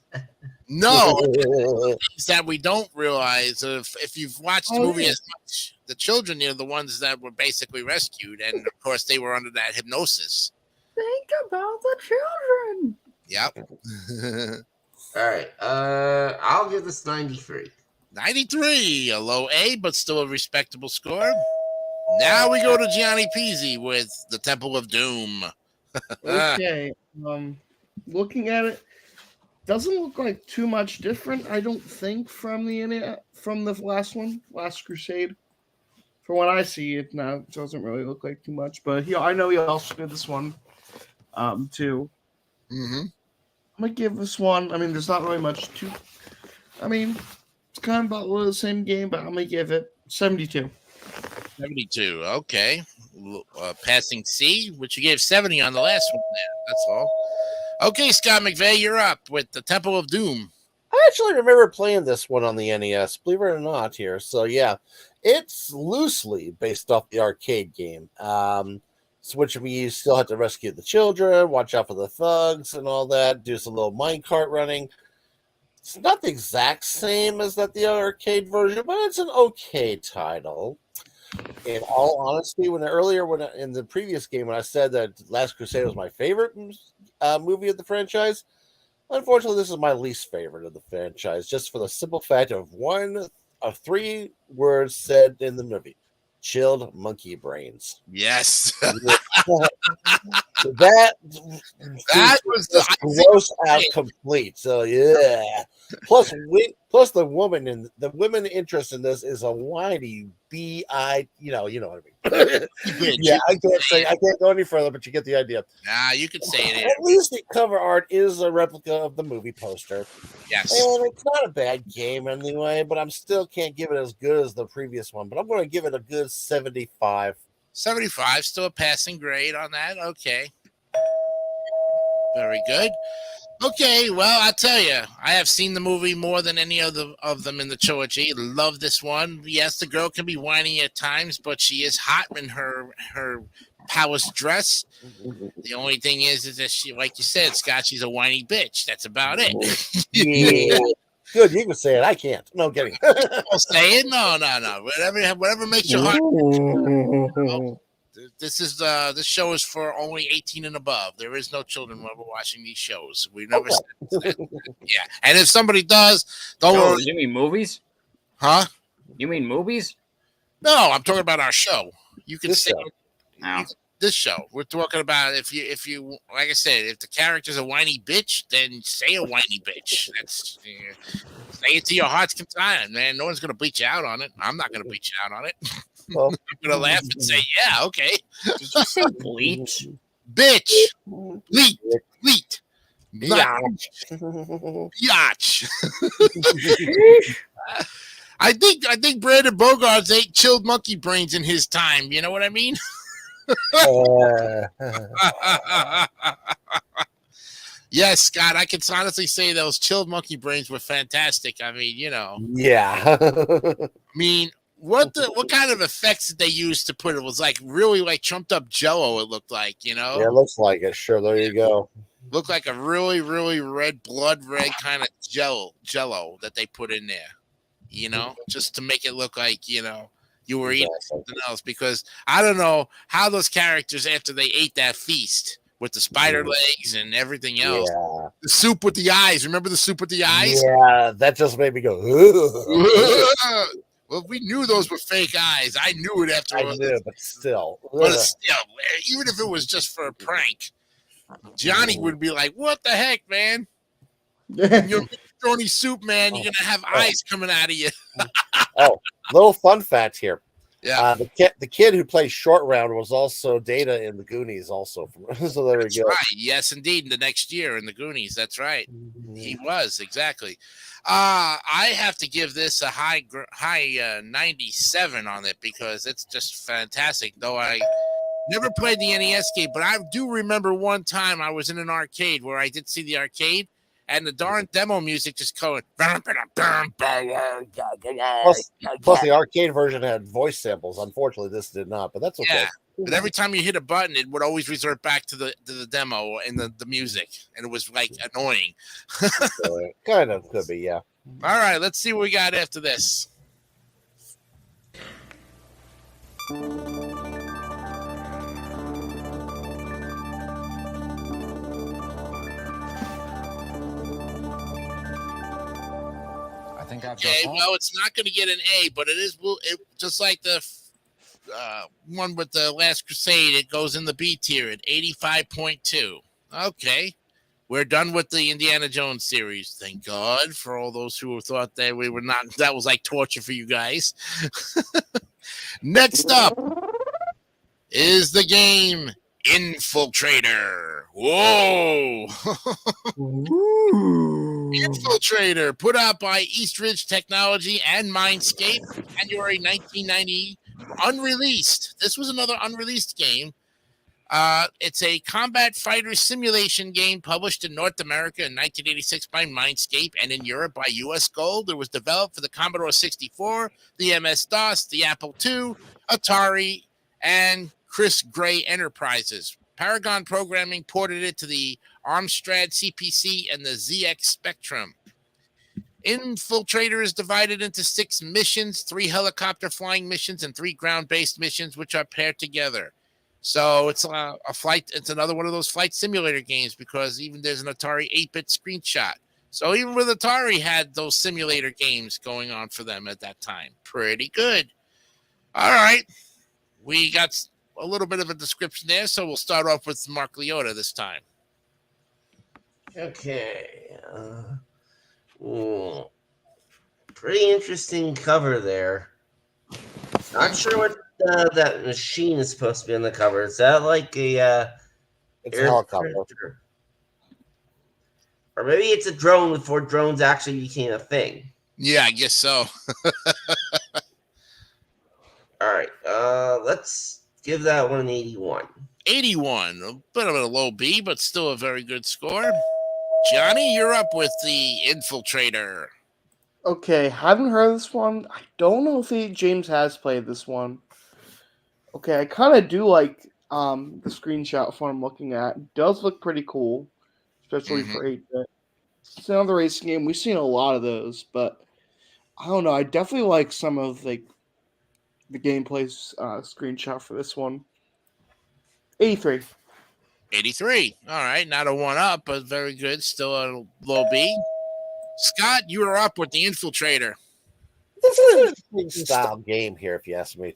No, things that we don't realize. If you've watched the movie as much, the children are the ones that were basically rescued, and of course they were under that hypnosis. Think about the children. Yep. All right. I'll give this 93. 93, a low A, but still a respectable score. Now we go to Gianni Pizzi with the Temple of Doom. Okay. Looking at it, doesn't look like too much different. I don't think from the last one, Last Crusade. From what I see, it now doesn't really look like too much. But I know he also did this one, too. Mm-hmm. I'm gonna give this one. I mean, there's not really much to. I mean, it's kind of about the same game, but I'm gonna give it 72. 72. Okay. Passing C, which you gave 70 on the last one there. That's all. Okay, Scott McVeigh, you're up with the Temple of Doom. I actually remember playing this one on the NES, believe it or not here. So, yeah, it's loosely based off the arcade game, which you still have to rescue the children, watch out for the thugs and all that, do some little minecart running. It's not the exact same as the arcade version, but it's an okay title. In all honesty, when in the previous game, when I said that Last Crusade was my favorite movie of the franchise, unfortunately, this is my least favorite of the franchise, just for the simple fact of one of three words said in the movie: chilled monkey brains. Yes. that was gross out complete. So yeah. Plus the women interest in this is a whiny B.I. You know what I mean. Yeah, I can't go any further, but you get the idea. Nah, you could say it. At least the cover art is a replica of the movie poster. Yes. And it's not a bad game anyway, but I'm still can't give it as good as the previous one. But I'm going to give it a good 75. 75, still a passing grade on that. Okay. Very good. Okay, well, I'll tell you, I have seen the movie more than any of them in the trilogy. Love this one. Yes, the girl can be whiny at times, but she is hot in her palace dress. The only thing is that she, like you said, Scott, she's a whiny bitch. That's about it. Yeah. Good, you can say it. I can't. No I'm kidding. Don't say it. No. Whatever makes your heart. This show is for only 18 and above. There is no children when we're watching these shows. We never said that. Yeah. And if somebody does, don't worry. You mean movies? Huh? You mean movies? No, I'm talking about our show. You can say No. this show. We're talking about if you like I said, if the character's a whiny bitch, then say a whiny bitch. That's say it to your heart's content, man. No one's gonna bleach you out on it. I'm not gonna bleach you out on it. Well, I'm gonna laugh and say, yeah, okay. Did you say bleach? bitch, bleat, bleat, Yeah. biatch. I think Brandon Bogarts ate chilled monkey brains in his time. You know what I mean? Yes, Scott, I can honestly say those chilled monkey brains were fantastic. I mean, Yeah. what kind of effects did they use to put it? Was like really like trumped up Jello. It looked like, Yeah, it looks like it. Sure, there you go. looked like a really really blood red kind of Jello that they put in there. Just to make it look like you were eating something else. Because I don't know how those characters after they ate that feast with the spider legs and everything else. Yeah. The soup with the eyes. Remember the soup with the eyes? Yeah, that just made me go. Well, we knew those were fake eyes. I knew it after. I knew, but still. But still, even if it was just for a prank, Johnny would be like, "What the heck, man? You're macaroni soup, man. You're gonna have eyes coming out of you." Oh, little fun fact here. Yeah, The kid who plays Short Round was also Data in the Goonies. Also, so there that's we go. right. Yes, indeed. The next year in the Goonies. That's right. He was exactly. I have to give this a high 97 on it because it's just fantastic. Though I never played the NES game, but I do remember one time I was in an arcade where I did see the arcade, and the darn demo music just going. Plus, the arcade version had voice samples. Unfortunately, this did not, but that's okay. Yeah, but every time you hit a button, it would always resort back to the demo and the music, and it was like annoying. So it kind of could be, yeah. All right, let's see what we got after this. I think I've Okay, got all. well, it's not going to get an A, but it is just like the one with the Last Crusade. It goes in the B tier at 85.2. Okay, we're done with the Indiana Jones series. Thank God for all those who thought that we were not. That was like torture for you guys. Next up is the game Infiltrator. Whoa! Infiltrator, put out by Eastridge Technology and Mindscape, January 1990, unreleased. This was another unreleased game. It's a combat fighter simulation game published in North America in 1986 by Mindscape and in Europe by US Gold. It was developed for the Commodore 64, the MS-DOS, the Apple II, Atari, and Chris Gray Enterprises. Paragon Programming ported it to the Amstrad CPC and the ZX Spectrum. Infiltrator is divided into 6 missions, 3 helicopter flying missions, and 3 ground-based missions, which are paired together. So it's a flight. It's another one of those flight simulator games because even there's an Atari 8-bit screenshot. So even with Atari had those simulator games going on for them at that time. Pretty good. All right. We got a little bit of a description there, so we'll start off with Mark Leota this time. Okay. Pretty interesting cover there. Not sure what that machine is supposed to be on the cover. Is that like a It's a helicopter. aircraft? Or maybe it's a drone before drones actually became a thing. Yeah, I guess so. All right. Let's give that one an 81. 81, a bit of a low B, but still a very good score. Johnny, you're up with the Infiltrator. Okay, haven't heard of this one. I don't know if James has played this one. Okay, I kind of do like the screenshot of what I'm looking at. It does look pretty cool, especially for 8-bit. It's another racing game. We've seen a lot of those, but I don't know. I definitely like some of the gameplay screenshot for this one. 83. 83. All right, not a 1-up, but very good. Still a low B. Scott, you are up with the Infiltrator. This is an interesting style game here, if you ask me.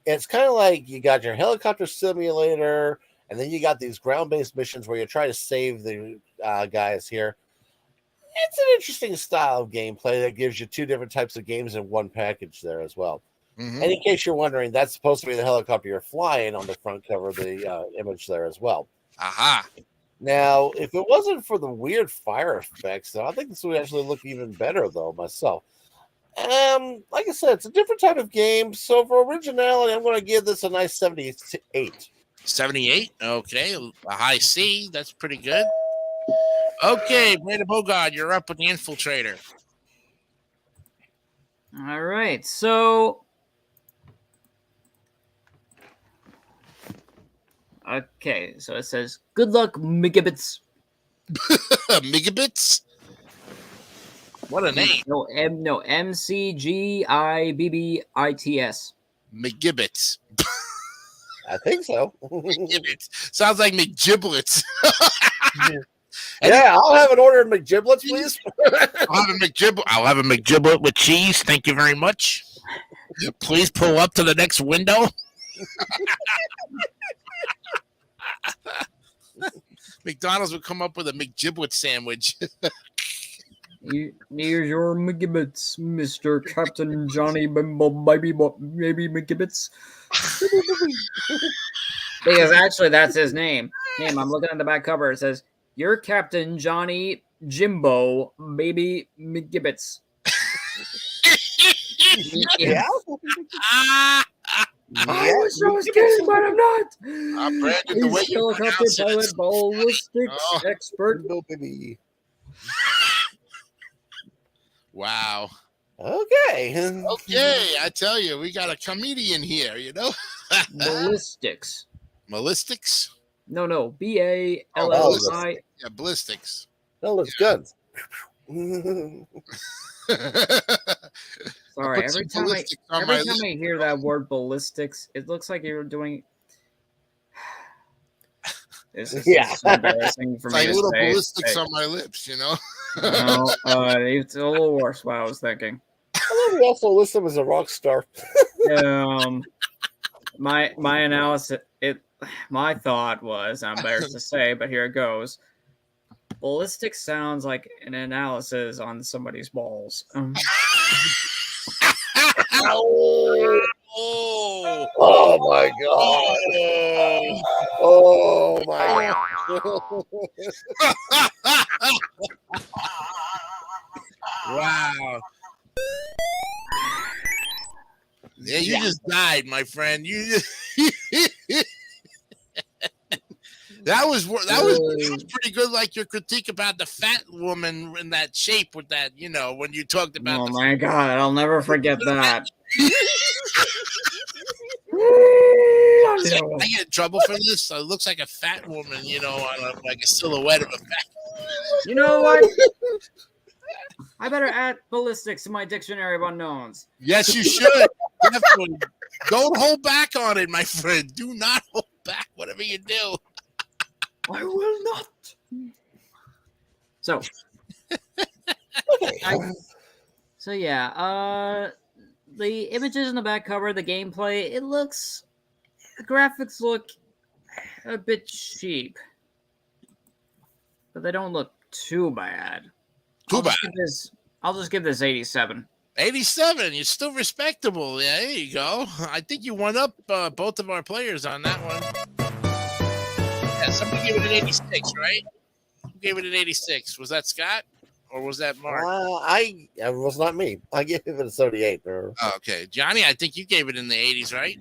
It's kind of like you got your helicopter simulator, and then you got these ground-based missions where you try to save the guys here. It's an interesting style of gameplay that gives you 2 different types of games in one package there as well. Mhm. And in case you're wondering, that's supposed to be the helicopter you're flying on the front cover of the image there as well. Aha. Now, if it wasn't for the weird fire effects, though, I think this would actually look even better, though, myself. Like I said, it's a different type of game. So for originality, I'm going to give this a nice 78. 78. Okay. A high C. That's pretty good. Okay. Brandon Bogard, you're up with the Infiltrator. All right, so okay, so it says, "Good luck, Megabits." Megabits? What a name. No, MCGIBBITS. McGibbets. I think so. McGibbets. Sounds like McGiblets. Yeah, I'll have an order of McGiblets, please. I'll have a McGiblet with cheese. Thank you very much. Please pull up to the next window. McDonald's would come up with a McGiblet sandwich. Here's your McGibbets, Mr. Captain Johnny Bimbo Baby McGibbets. Because actually that's his name. I'm looking at the back cover. It says, "You're Captain Johnny Jimbo Baby McGibbets." Yeah. I was so scared, but I'm not. Brandon, the way He's you helicopter pronounce it pilot, is- ballistics Oh. expert. Wow. Okay. Okay, I tell you, we got a comedian here, you know? Ballistics. Ballistics? No, BALLI. Yeah, ballistics. That looks good. Sorry, Put some every time ballistics on my I list. hear that word ballistics, it looks like you're doing. This is Yeah. embarrassing for It's me like to little say. ballistics on my lips, you know? No, it's a little worse. What I was thinking. I think we also list him as a rock star. My analysis. My thought was, I'm embarrassed to say, but here it goes. Ballistic sounds like an analysis on somebody's balls. Oh. Oh my god. Oh my god. Wow. Yeah, you just died, my friend. You just that was pretty good. Like your critique about the fat woman in that shape with that, you know, when you talked about. Oh my god, I'll never forget that. I get in trouble for this. So it looks like a fat woman, you know, on like a silhouette of a fat. You know what? I better add ballistics to my dictionary of unknowns. Yes, you should. Definitely. Don't hold back on it, my friend. Do not hold back. Whatever you do. I will not. So, the images in the back cover, the gameplay, the graphics look a bit cheap, but they don't look too bad. I'll just give this 87. 87. You're still respectable. Yeah, there you go. I think you won up both of our players on that one. Yeah, somebody gave it an 86, right? Who gave it an 86? Was that Scott or was that Mark? It was not me. I gave it a 78. Oh, okay, Johnny, I think you gave it in the 80s, right?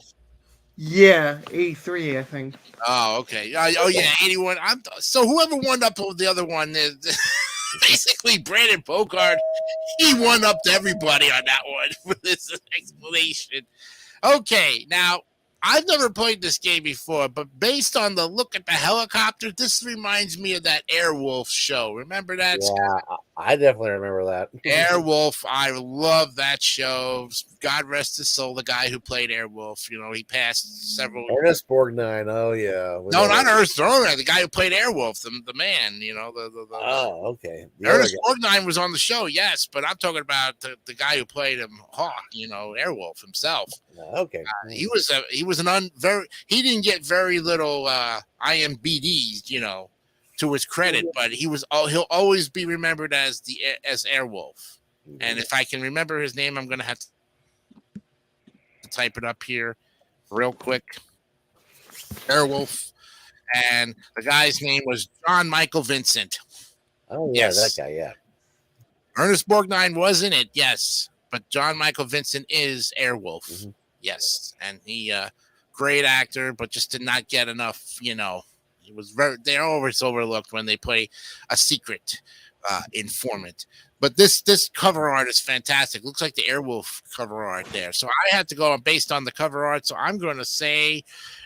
Yeah, 83, I think. Oh, okay. Oh, yeah, 81. So whoever won up with the other one is basically Brandon Bogard. He won up to everybody on that one with this explanation. Okay, now I've never played this game before, but based on the look at the helicopter, this reminds me of that Airwolf show. Remember that? Yeah, I definitely remember that. Airwolf, I love that show. God rest his soul, the guy who played Airwolf. You know, he passed several. Ernest Borgnine. Oh yeah. No, not Ernest Borgnine. The guy who played Airwolf, the man. You know, Oh, okay. Ernest Borgnine was on the show, yes, but I'm talking about the guy who played him, Hawk. You know, Airwolf himself. Okay. He didn't get very little IMBDs, you know, to his credit, but he'll always be remembered as Airwolf. And if I can remember his name, I'm gonna have to type it up here real quick. Airwolf. And the guy's name was John Michael Vincent. Oh, yeah, Yes. that guy, yeah. Ernest Borgnine was in it, yes. But John Michael Vincent is Airwolf. Mhm. Yes. And he, great actor, but just did not get enough, He was they're always overlooked when they play a secret informant. But this cover art is fantastic. Looks like the Airwolf cover art there. So I had to go based on the cover art. So I'm going to say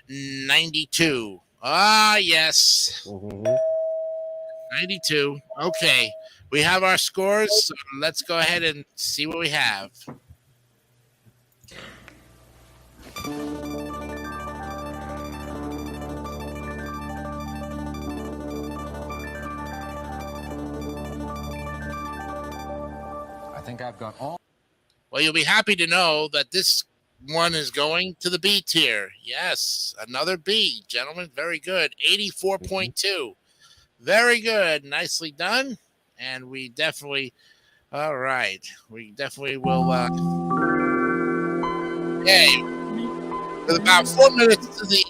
92. Ah, yes. Mhm. 92. Okay. We have our scores. So let's go ahead and see what we have. I think I've got all. Well, you'll be happy to know that this one is going to the B tier. Yes, another B, gentlemen. Very good. 84.2. Very good. Nicely done. And we definitely, all right. We definitely will. Okay. With about 4 minutes to the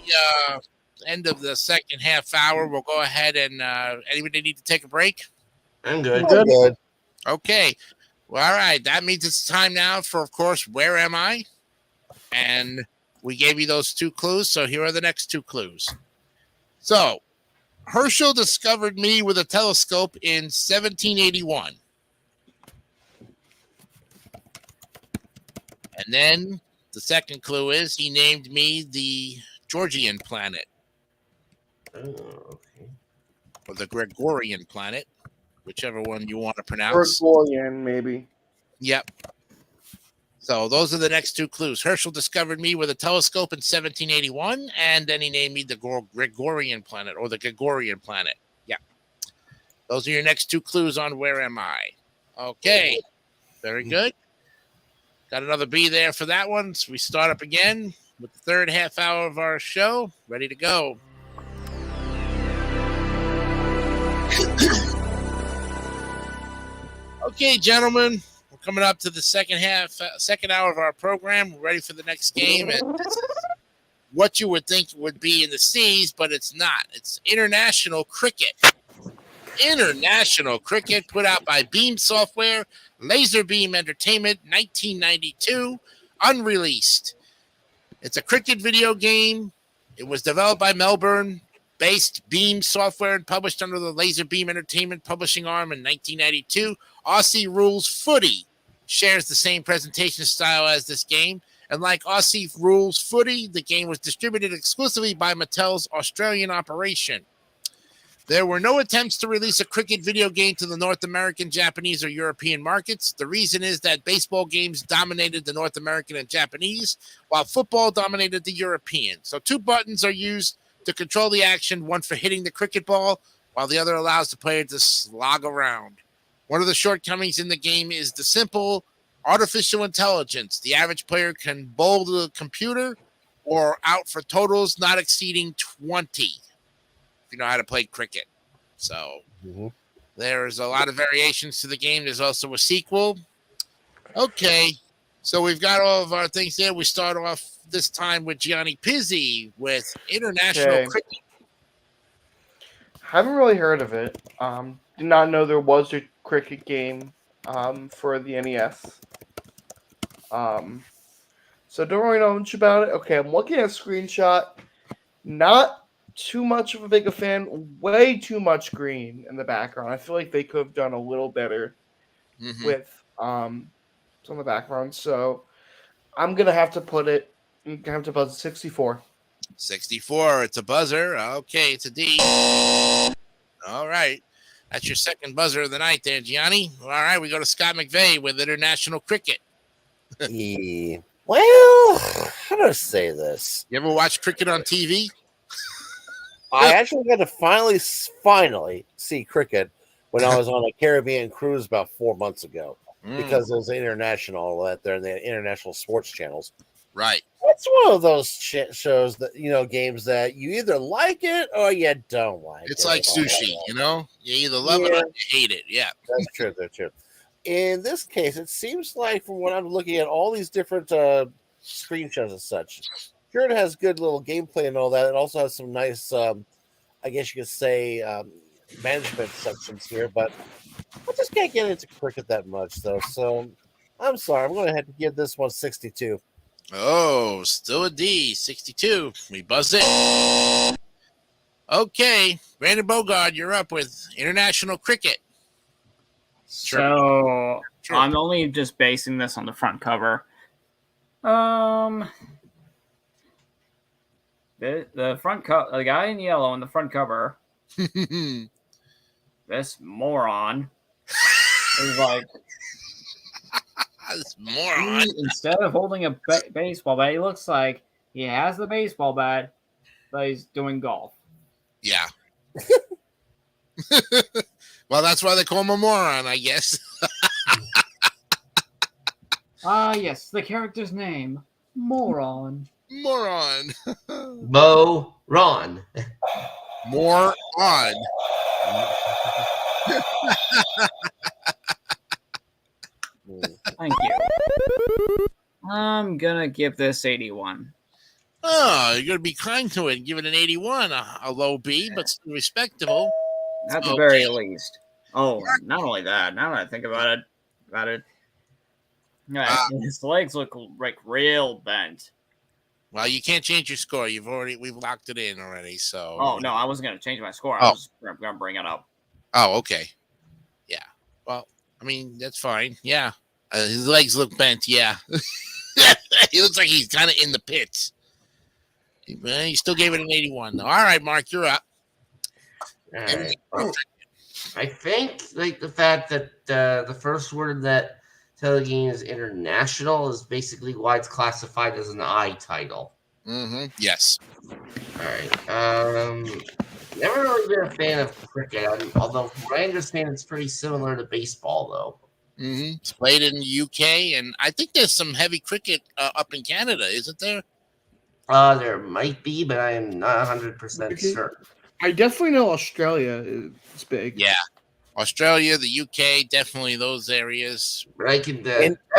end of the second half hour, we'll go ahead and anybody need to take a break? I'm good. Oh, good. Okay. Well, all right. That means it's time now for, of course, Where Am I? And we gave you those 2 clues. So here are the next 2 clues. So Herschel discovered me with a telescope in 1781. And then the second clue is he named me the Georgian planet Oh, okay. or the Gregorian planet, whichever one you want to pronounce. Gregorian, maybe. Yep. So those are the next 2 clues. Herschel discovered me with a telescope in 1781, and then he named me the Gregorian planet or the Gregorian planet. Yeah. Those are your next 2 clues on Where Am I? Okay. Very good. Got another B there for that one. So we start up again with the third half hour of our show. Ready to go. Okay, gentlemen. We're coming up to the second hour of our program. We're ready for the next game. And this is what you would think would be in the C's, but it's not. It's international cricket. International cricket put out by Beam Software, Laser Beam Entertainment, 1992, unreleased. It's a cricket video game. It was developed by Melbourne-based Beam Software and published under the Laser Beam Entertainment publishing arm in 1992. Aussie Rules Footy shares the same presentation style as this game. And like Aussie Rules Footy, the game was distributed exclusively by Mattel's Australian operation. There were no attempts to release a cricket video game to the North American, Japanese, or European markets. The reason is that baseball games dominated the North American and Japanese, while football dominated the European. So 2 buttons are used to control the action, one for hitting the cricket ball, while the other allows the player to slog around. One of the shortcomings in the game is the simple artificial intelligence. The average player can bowl the computer or out for totals not exceeding 20. You know how to play cricket. So there's a lot of variations to the game. There's also a sequel. Okay. So we've got all of our things there. We start off this time with Gianni Pizzi with international Okay. cricket. Haven't really heard of it. Did not know there was a cricket game for the NES. So don't really know much about it. Okay, I'm looking at a screenshot. Not too much of a big a fan. Way too much green in the background. I feel like they could have done a little better with some of the background. So I'm gonna have to put it. I'm gonna have to buzz 64. 64. It's a buzzer. Okay, it's a D. All right. That's your second buzzer of the night there, Gianni. All right, we go to Scott McVeigh with international cricket. Well, how do I say this? You ever watch cricket on TV? I actually got to finally see cricket when I was on a Caribbean cruise about 4 months ago because it was international that they're in the international sports channels. Right. It's one of those shows that, games that you either like it or you don't like It's it. like sushi, You either love it or you hate it. Yeah. That's true. That's true. In this case, it seems like from what I'm looking at, all these different screenshots and such. Sure, it has good little gameplay and all that. It also has some nice, I guess you could say, management sections here, but I just can't get into cricket that much, though. So I'm sorry. I'm going to have to give this one 62. Oh, still a D, 62. We buzzed it. Okay, Brandon Bogard, you're up with international cricket. So Sure. I'm only just basing this on the front cover. The front cover, the guy in yellow on the front cover, this moron is like, This moron. instead of holding a baseball bat, he looks like he has the baseball bat, but he's doing golf. Yeah. Well, that's why they call him a moron, I guess. Ah, yes, the character's name, Moron. Moron. Mo Ron. More on. Thank you. I'm gonna give this 81. Oh, you're going to be kind to it and give it an 81, a low B, but still respectable. At the Okay. very least. Oh, not only that, now that I think about it, yeah, his legs look like real bent. Well, you can't change your score. We've locked it in already. So. Oh no, I wasn't gonna change my score. Oh. I was gonna bring it up. Oh, okay. Yeah. Well, I mean, that's fine. Yeah. His legs look bent. Yeah. He looks like he's kind of in the pits. He still gave it an 81, though. All right, Mark, you're up. All right. I think like the fact that the first word that tell the game is international is basically why it's classified as an I title. Mm-hmm. Yes. All right. Never really been a fan of cricket, although from what I understand, it's pretty similar to baseball, though. Mm-hmm. It's played in the UK, and I think there's some heavy cricket up in Canada, isn't there? There might be, but I am not 100% Okay. certain. I definitely know Australia is big. Yeah. Australia, the UK, definitely those areas. But I could,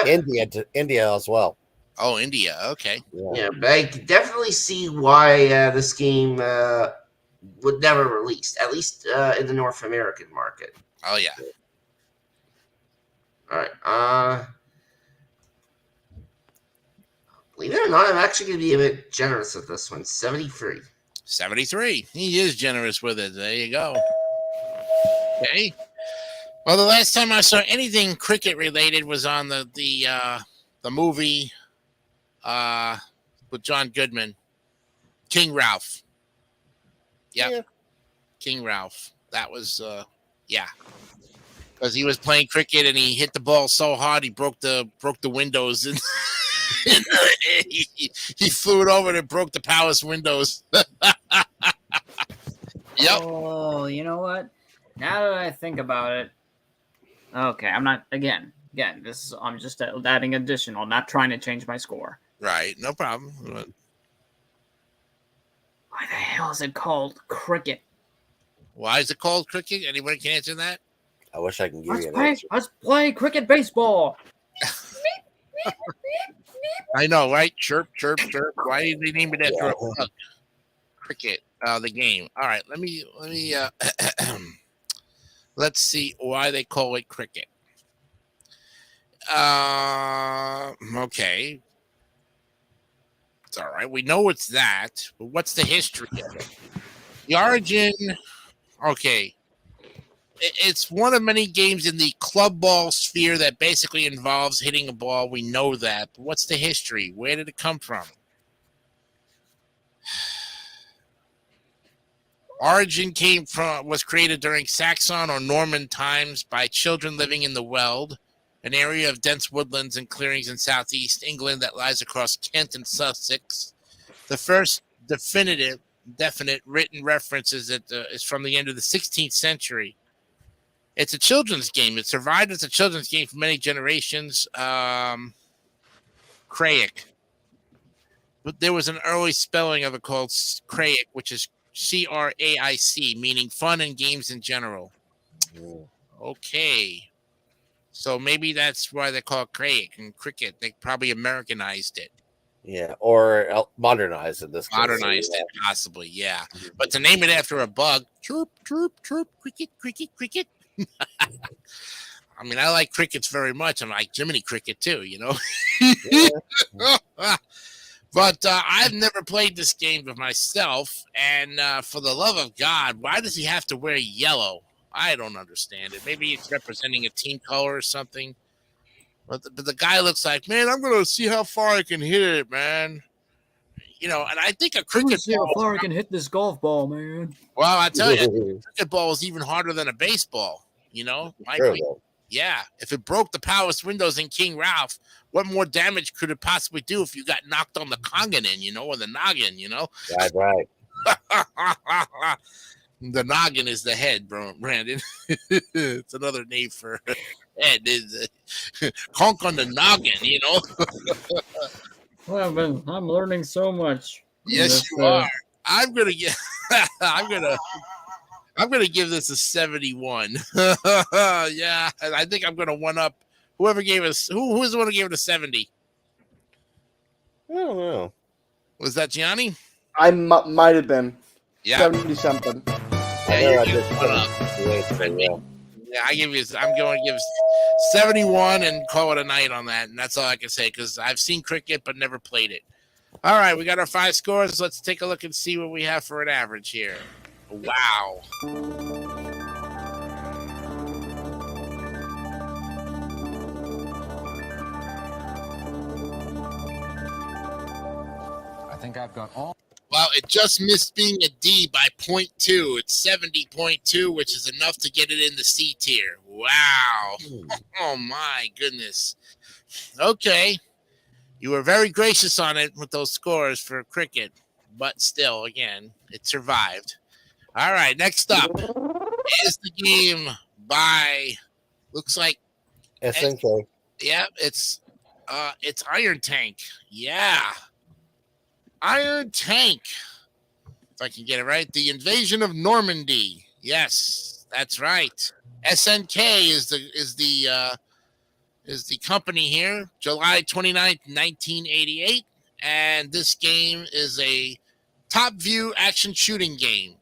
India as well. Oh, India. Okay. yeah, but I could definitely see why this game would never release, at least in the North American market. Oh, yeah. All right. Believe it or not, I'm actually going to be a bit generous with this one. 73. 73. He is generous with it. There you go. Okay. Well, the last time I saw anything cricket related was on the movie with John Goodman, King Ralph. Yep. Yeah. King Ralph. That was yeah. Because he was playing cricket and he hit the ball so hard he broke the windows and he flew it over and broke the palace windows. Yep. Oh, you know what? Now that I think about it, okay, I'm not again. I'm just adding additional, not trying to change my score. Right. No problem. Why the hell is it called cricket? Why is it called cricket? Anybody can answer that? I wish I can give you an answer. Let's play cricket baseball. I know, right? Chirp, chirp, chirp. Why did they name it after a bug? Cricket, the game. All right, let me let's see why they call it cricket. Okay. It's all right. We know it's that, but what's the history of it? The origin, okay. It's one of many games in the club ball sphere that basically involves hitting a ball. We know that. But what's the history? Where did it come from? Origin was created during Saxon or Norman times by children living in the Weald, an area of dense woodlands and clearings in southeast England that lies across Kent and Sussex. The first definite written reference is from the end of the 16th century. It's a children's game. It survived as a children's game for many generations. Craic. But there was an early spelling of it called Craic, which is Craic, meaning fun and games in general. Okay. So maybe that's why they call it Craic and cricket. They probably Americanized it. Yeah, or modernize in this case. Modernized it, possibly, yeah. But to name it after a bug, chirp, chirp, chirp, cricket, cricket, cricket. I mean, I like crickets very much. I like Jiminy Cricket too, you know. But I've never played this game of myself, and for the love of God, why does he have to wear yellow? I don't understand it. Maybe it's representing a team color or something. But the guy looks like, man, I'm going to see how far I can hit it, man. You know, and I think a cricket See how ball. far I can hit this golf ball, man. Well, I tell you, a cricket ball is even harder than a baseball. You know, yeah. If it broke the palace windows in King Ralph, what more damage could it possibly do if you got knocked on the conganin, you know, or the noggin, you know? Right. The noggin is the head, bro, Brandon. It's another name for head. Conk on the noggin, you know? Well, I'm learning so much. Yes, you are. I'm gonna give this a 71. Yeah, and I think I'm gonna one up whoever gave us. Who's the one who gave it a 70? I don't know. Was that Gianni? I might have been. Yeah. 70 something. Yeah, I'm going to give 71 and call it a night on that, and that's all I can say because I've seen cricket but never played it. All right, we got our 5 scores. Let's take a look and see what we have for an average here. Wow. I think I've got all. Well, it just missed being a D by 0.2. It's 70.2, which is enough to get it in the C tier. Wow. Oh, my goodness. Okay. You were very gracious on it with those scores for cricket, but still, again, it survived. All right, next up is the game by, looks like SNK. Yeah, it's Iron Tank. Yeah. Iron Tank. If I can get it right. The Invasion of Normandy. Yes, that's right. SNK is the company here. July 29th, 1988. And this game is a top view action shooting game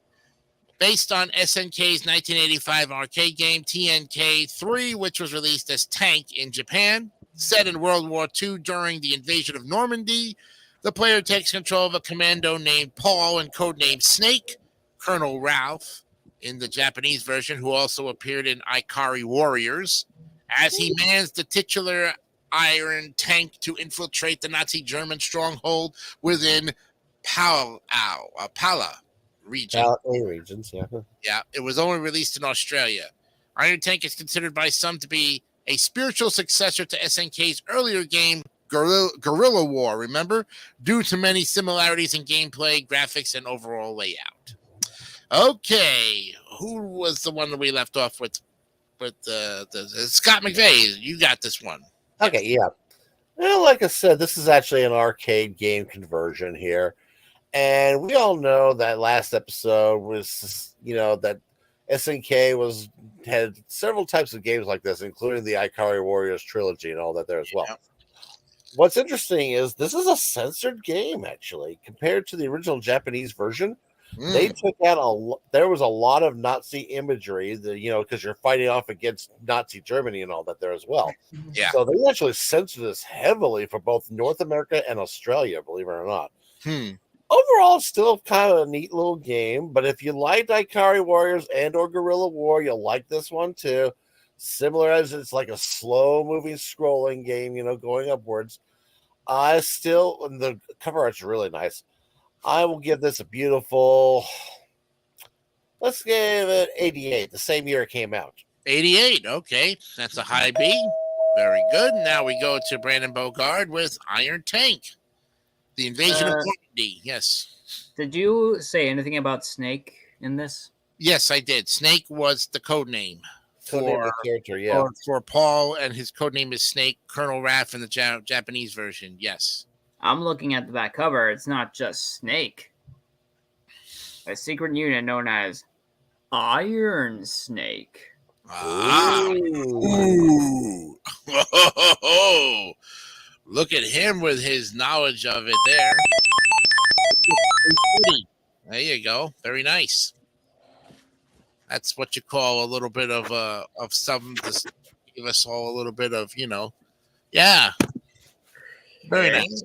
based on SNK's 1985 arcade game TNK 3, which was released as Tank in Japan. Set in World War II during the invasion of Normandy, the player takes control of a commando named Paul and codenamed Snake, Colonel Ralph in the Japanese version, who also appeared in Ikari Warriors, as he mans the titular Iron Tank to infiltrate the Nazi German stronghold within Pala region. Regions, yeah. Yeah, it was only released in Australia. Iron Tank is considered by some to be a spiritual successor to SNK's earlier game, Guerrilla War, remember? Due to many similarities in gameplay, graphics, and overall layout. Okay, who was the one that we left off with? Scott McVeigh, you got this one. Okay, yeah. Well, like I said, this is actually an arcade game conversion here. And we all know that last episode was, that SNK had several types of games like this, including the Ikari Warriors trilogy and all that there as well. Yeah. What's interesting is this is a censored game, actually, compared to the original Japanese version. They took out there was a lot of Nazi imagery, because you're fighting off against Nazi Germany and all that there as well. Yeah. So they actually censored this heavily for both North America and Australia, believe it or not. Overall, it's still kind of a neat little game, but if you liked Ikari Warriors and or Guerrilla War, you'll like this one too. Similar as it's like a slow-moving scrolling game, going upwards. The cover art's really nice. I will give this a beautiful, let's give it 88, the same year it came out. 88, okay. That's a high B. Very good. Now we go to Brandon Bogard with Iron Tank. The Invasion of Normandy, yes. Did you say anything about Snake in this? Yes, I did. Snake was the code name for character, yeah. For Paul, and his code name is Snake, Colonel Raff in the Japanese version, yes. I'm looking at the back cover. It's not just Snake. A secret unit known as Iron Snake. Ooh. Look at him with his knowledge of it there. There you go. Very nice. That's what you call a little bit of something to give us all a little bit of, yeah. Very nice.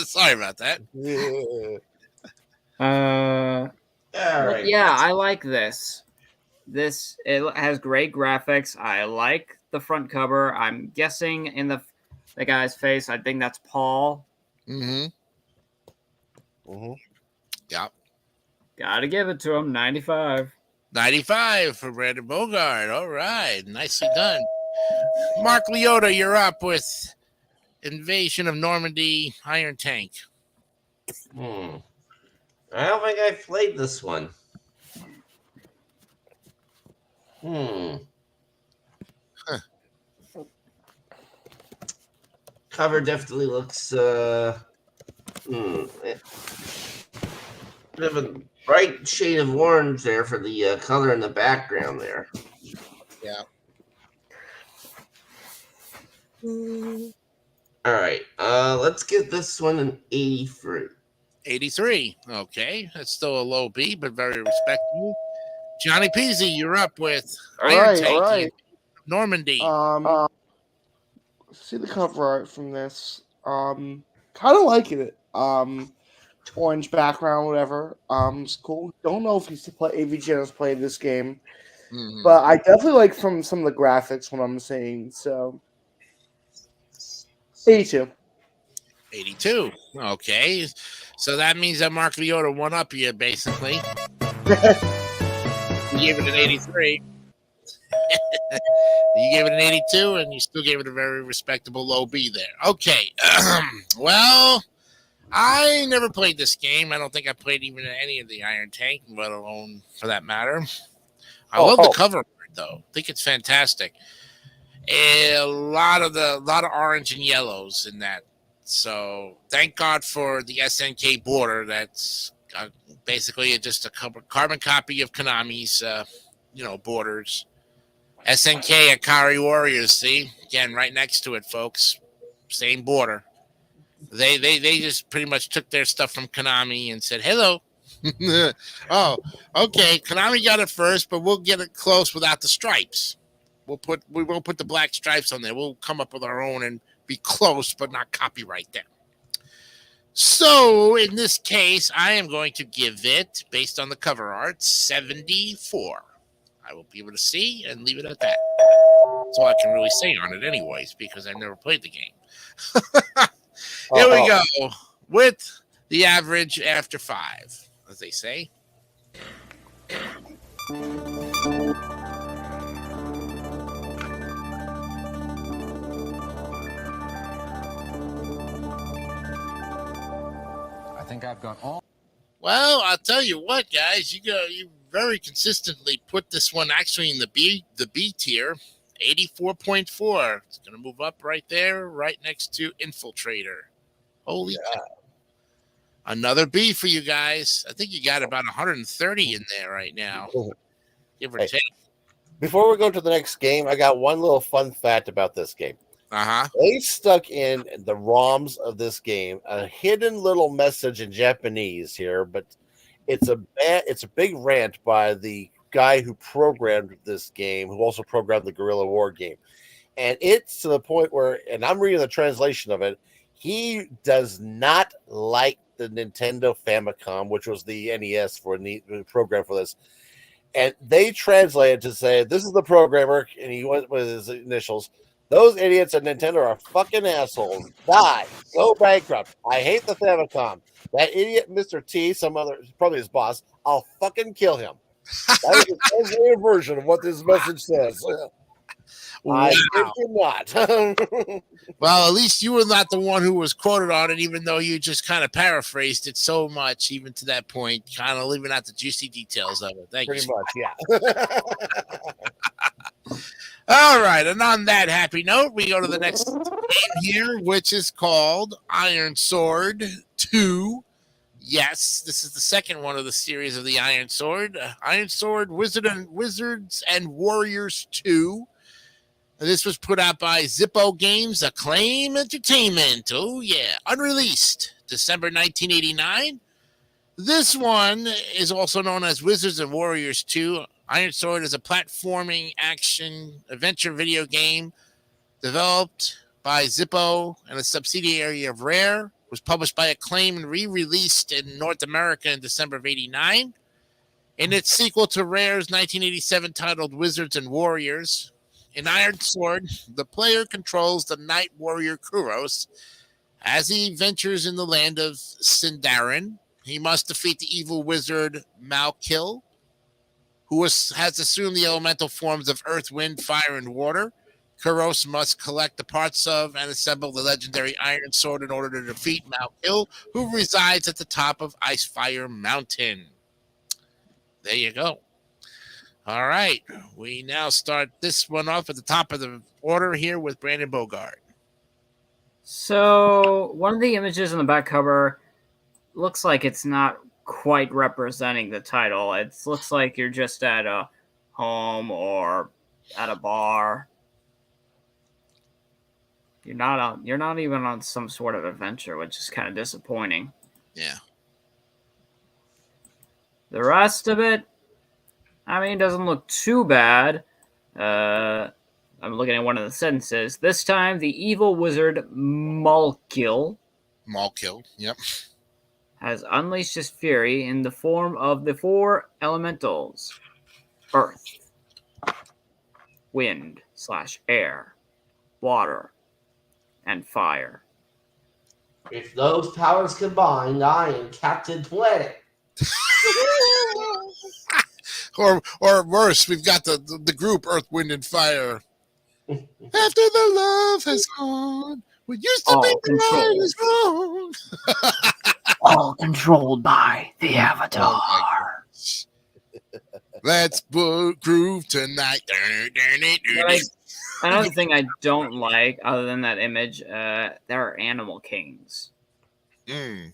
Sorry about that. All right. Yeah, I like this. It has great graphics. I like the front cover. I'm guessing in the guy's face, I think that's Paul. Mm-hmm. Mhm. Yeah. Gotta give it to him. 95. 95 for Brandon Bogart. All right. Nicely done. Mark Leota, you're up with Invasion of Normandy Iron Tank. I don't think I've played this one. Cover definitely looks bit of a bright shade of orange there for the color in the background there. Yeah. All right, let's get this one an 83. 83. Okay. That's still a low B, but very respectable. Johnny Peasy, you're up with Iron Tank. All right. Normandy. See the cover art from this. Kind of liking it. Orange background, whatever. It's cool. Don't know if AVGN has played this game, Mhm. but I definitely like from some of the graphics what I'm seeing. So 82. 82. Okay. So that means that Mark Leota won up you, basically. You gave it an 83. You gave it an 82, and you still gave it a very respectable low B there. Okay. Well, I never played this game. I don't think I played even any of the Iron Tank, let alone for that matter. I love the cover art, though. I think it's fantastic. A lot of orange and yellows in that. So thank God for the SNK border. That's basically just a carbon copy of Konami's, borders. SNK Akari Warriors. See, again, right next to it, folks. Same border. They just pretty much took their stuff from Konami and said, "Hello." Oh, okay. Konami got it first, but we'll get it close without the stripes. We won't put the black stripes on there. We'll come up with our own and be close, but not copyright them. So in this case, I am going to give it, based on the cover art, 74. I will be able to see and leave it at that. That's all I can really say on it anyways, because I've never played the game. Here we go with the average after 5, as they say. I think I've got all. Well, I'll tell you what, guys, you very consistently put this one actually in the B tier, 84.4. It's gonna move up right there, right next to Infiltrator. Holy cow. Another B for you guys. I think you got about 130 in there right now. Give or take. Before we go to the next game, I got one little fun fact about this game. Uh-huh. They stuck in the ROMs of this game a hidden little message in Japanese here, but it's a big rant by the guy who programmed this game, who also programmed the Guerrilla War game. And it's to the point where, and I'm reading the translation of it, he does not like the Nintendo Famicom, which was the NES for the program for this. And they translated to say, this is the programmer, and he went with his initials. Those idiots at Nintendo are fucking assholes. Die. Go bankrupt. I hate the Famicom. That idiot Mr. T, probably his boss, I'll fucking kill him. That is the translated version of what this message says. Wow. I did not. Well, at least you were not the one who was quoted on it, even though you just kind of paraphrased it so much, even to that point, kind of leaving out the juicy details of it. Thank you. Pretty much, yeah. All right, and on that happy note, we go to the next game here, which is called Iron Sword 2. Yes, this is the second one of the series of the Iron Sword. Iron Sword Wizards and Warriors 2. This was put out by Zippo Games, Acclaim Entertainment. Oh, yeah. Unreleased, December 1989. This one is also known as Wizards and Warriors 2. Iron Sword is a platforming action adventure video game developed by Zippo and a subsidiary of Rare. It was published by Acclaim and re-released in North America in December of 89. In its sequel to Rare's 1987 titled Wizards and Warriors, in Iron Sword, the player controls the Night Warrior Kuros. As he ventures in the land of Sindarin, he must defeat the evil wizard Malkil, who has assumed the elemental forms of earth, wind, fire, and water. Kuros must collect the parts of and assemble the legendary Iron Sword in order to defeat Malkil, who resides at the top of Icefire Mountain. There you go. All right. We now start this one off at the top of the order here with Brandon Bogart. So one of the images on the back cover looks like it's not quite representing the title. It looks like you're just at a home or at a bar. You're not even on some sort of adventure, which is kind of disappointing. Yeah. The rest of it, I mean, doesn't look too bad. I'm looking at one of the sentences. This time, the evil wizard Malkil Yep. has unleashed his fury in the form of the four elementals: earth, wind/air, water, and fire. If those powers combined, I am Captain Planet. or worse, we've got the group Earth, Wind, and Fire. After the love has gone, what used to be right is wrong. All controlled by the Avatar. Let's groove tonight. Another thing I don't like, other than that image, there are animal kings. Mm.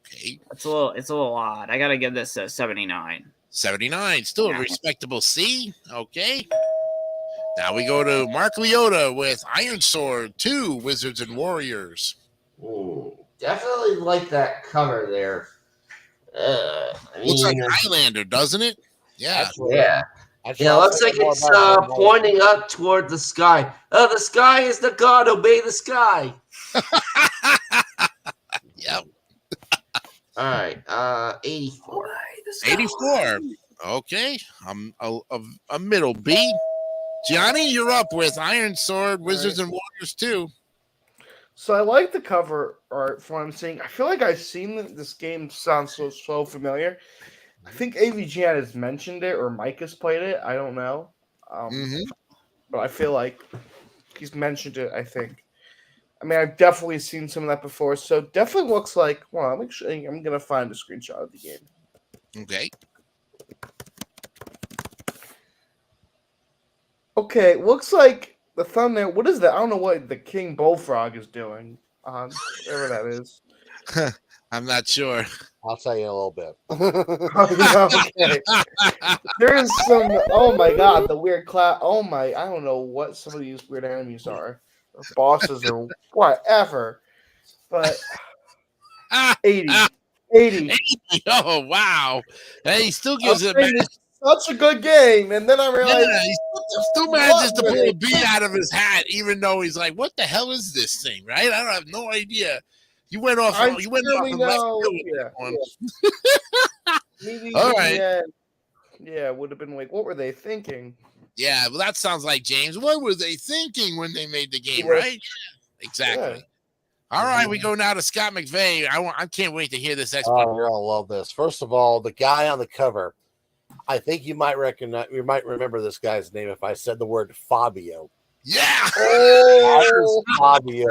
Okay. It's a little odd. I gotta give this a 79. 79, still a respectable C. Okay. Now we go to Mark Leota with Iron Sword 2, Wizards and Warriors. Definitely like that cover there. Looks like Highlander, doesn't it? Yeah. Yeah. Yeah, looks like it's pointing up toward the sky. Oh, the sky is the god. Obey the sky. Yep. All right. 84. 84. Okay. A middle B. Johnny, you're up with Iron Sword, Wizards and Warriors 2. So I like the cover art from what I'm seeing. I feel like I've seen this game. Sounds so familiar. I think AVGN has mentioned it or Mike has played it. I don't know. But I feel like he's mentioned it, I think. I mean, I've definitely seen some of that before. So definitely looks like, well, I'm going to find a screenshot of the game. Okay. Okay, looks like the thumbnail. What is that? I don't know what the King Bullfrog is doing. Whatever that is. I'm not sure. I'll tell you in a little bit. Okay. There's some. Oh my god, the weird class. Oh my, I don't know what some of these weird enemies are, or bosses, or whatever. But 80. Oh wow! Hey, he still gives it. Such a good game, and then I realized he still manages to pull a B out of his hat, even though he's like, "What the hell is this thing?" Right? I have no idea. You went off. You went off the left field. Maybe all right. Yeah, would have been like, what were they thinking? Yeah, well, that sounds like James. What were they thinking when they made the game? Right? Exactly. Yeah. All right, we go now to Scott McVeigh. I can't wait to hear this explanation. Oh, you're gonna love this. First of all, the guy on the cover. I think you might recognize. You might remember this guy's name if I said the word Fabio. Yeah. Oh, Fabio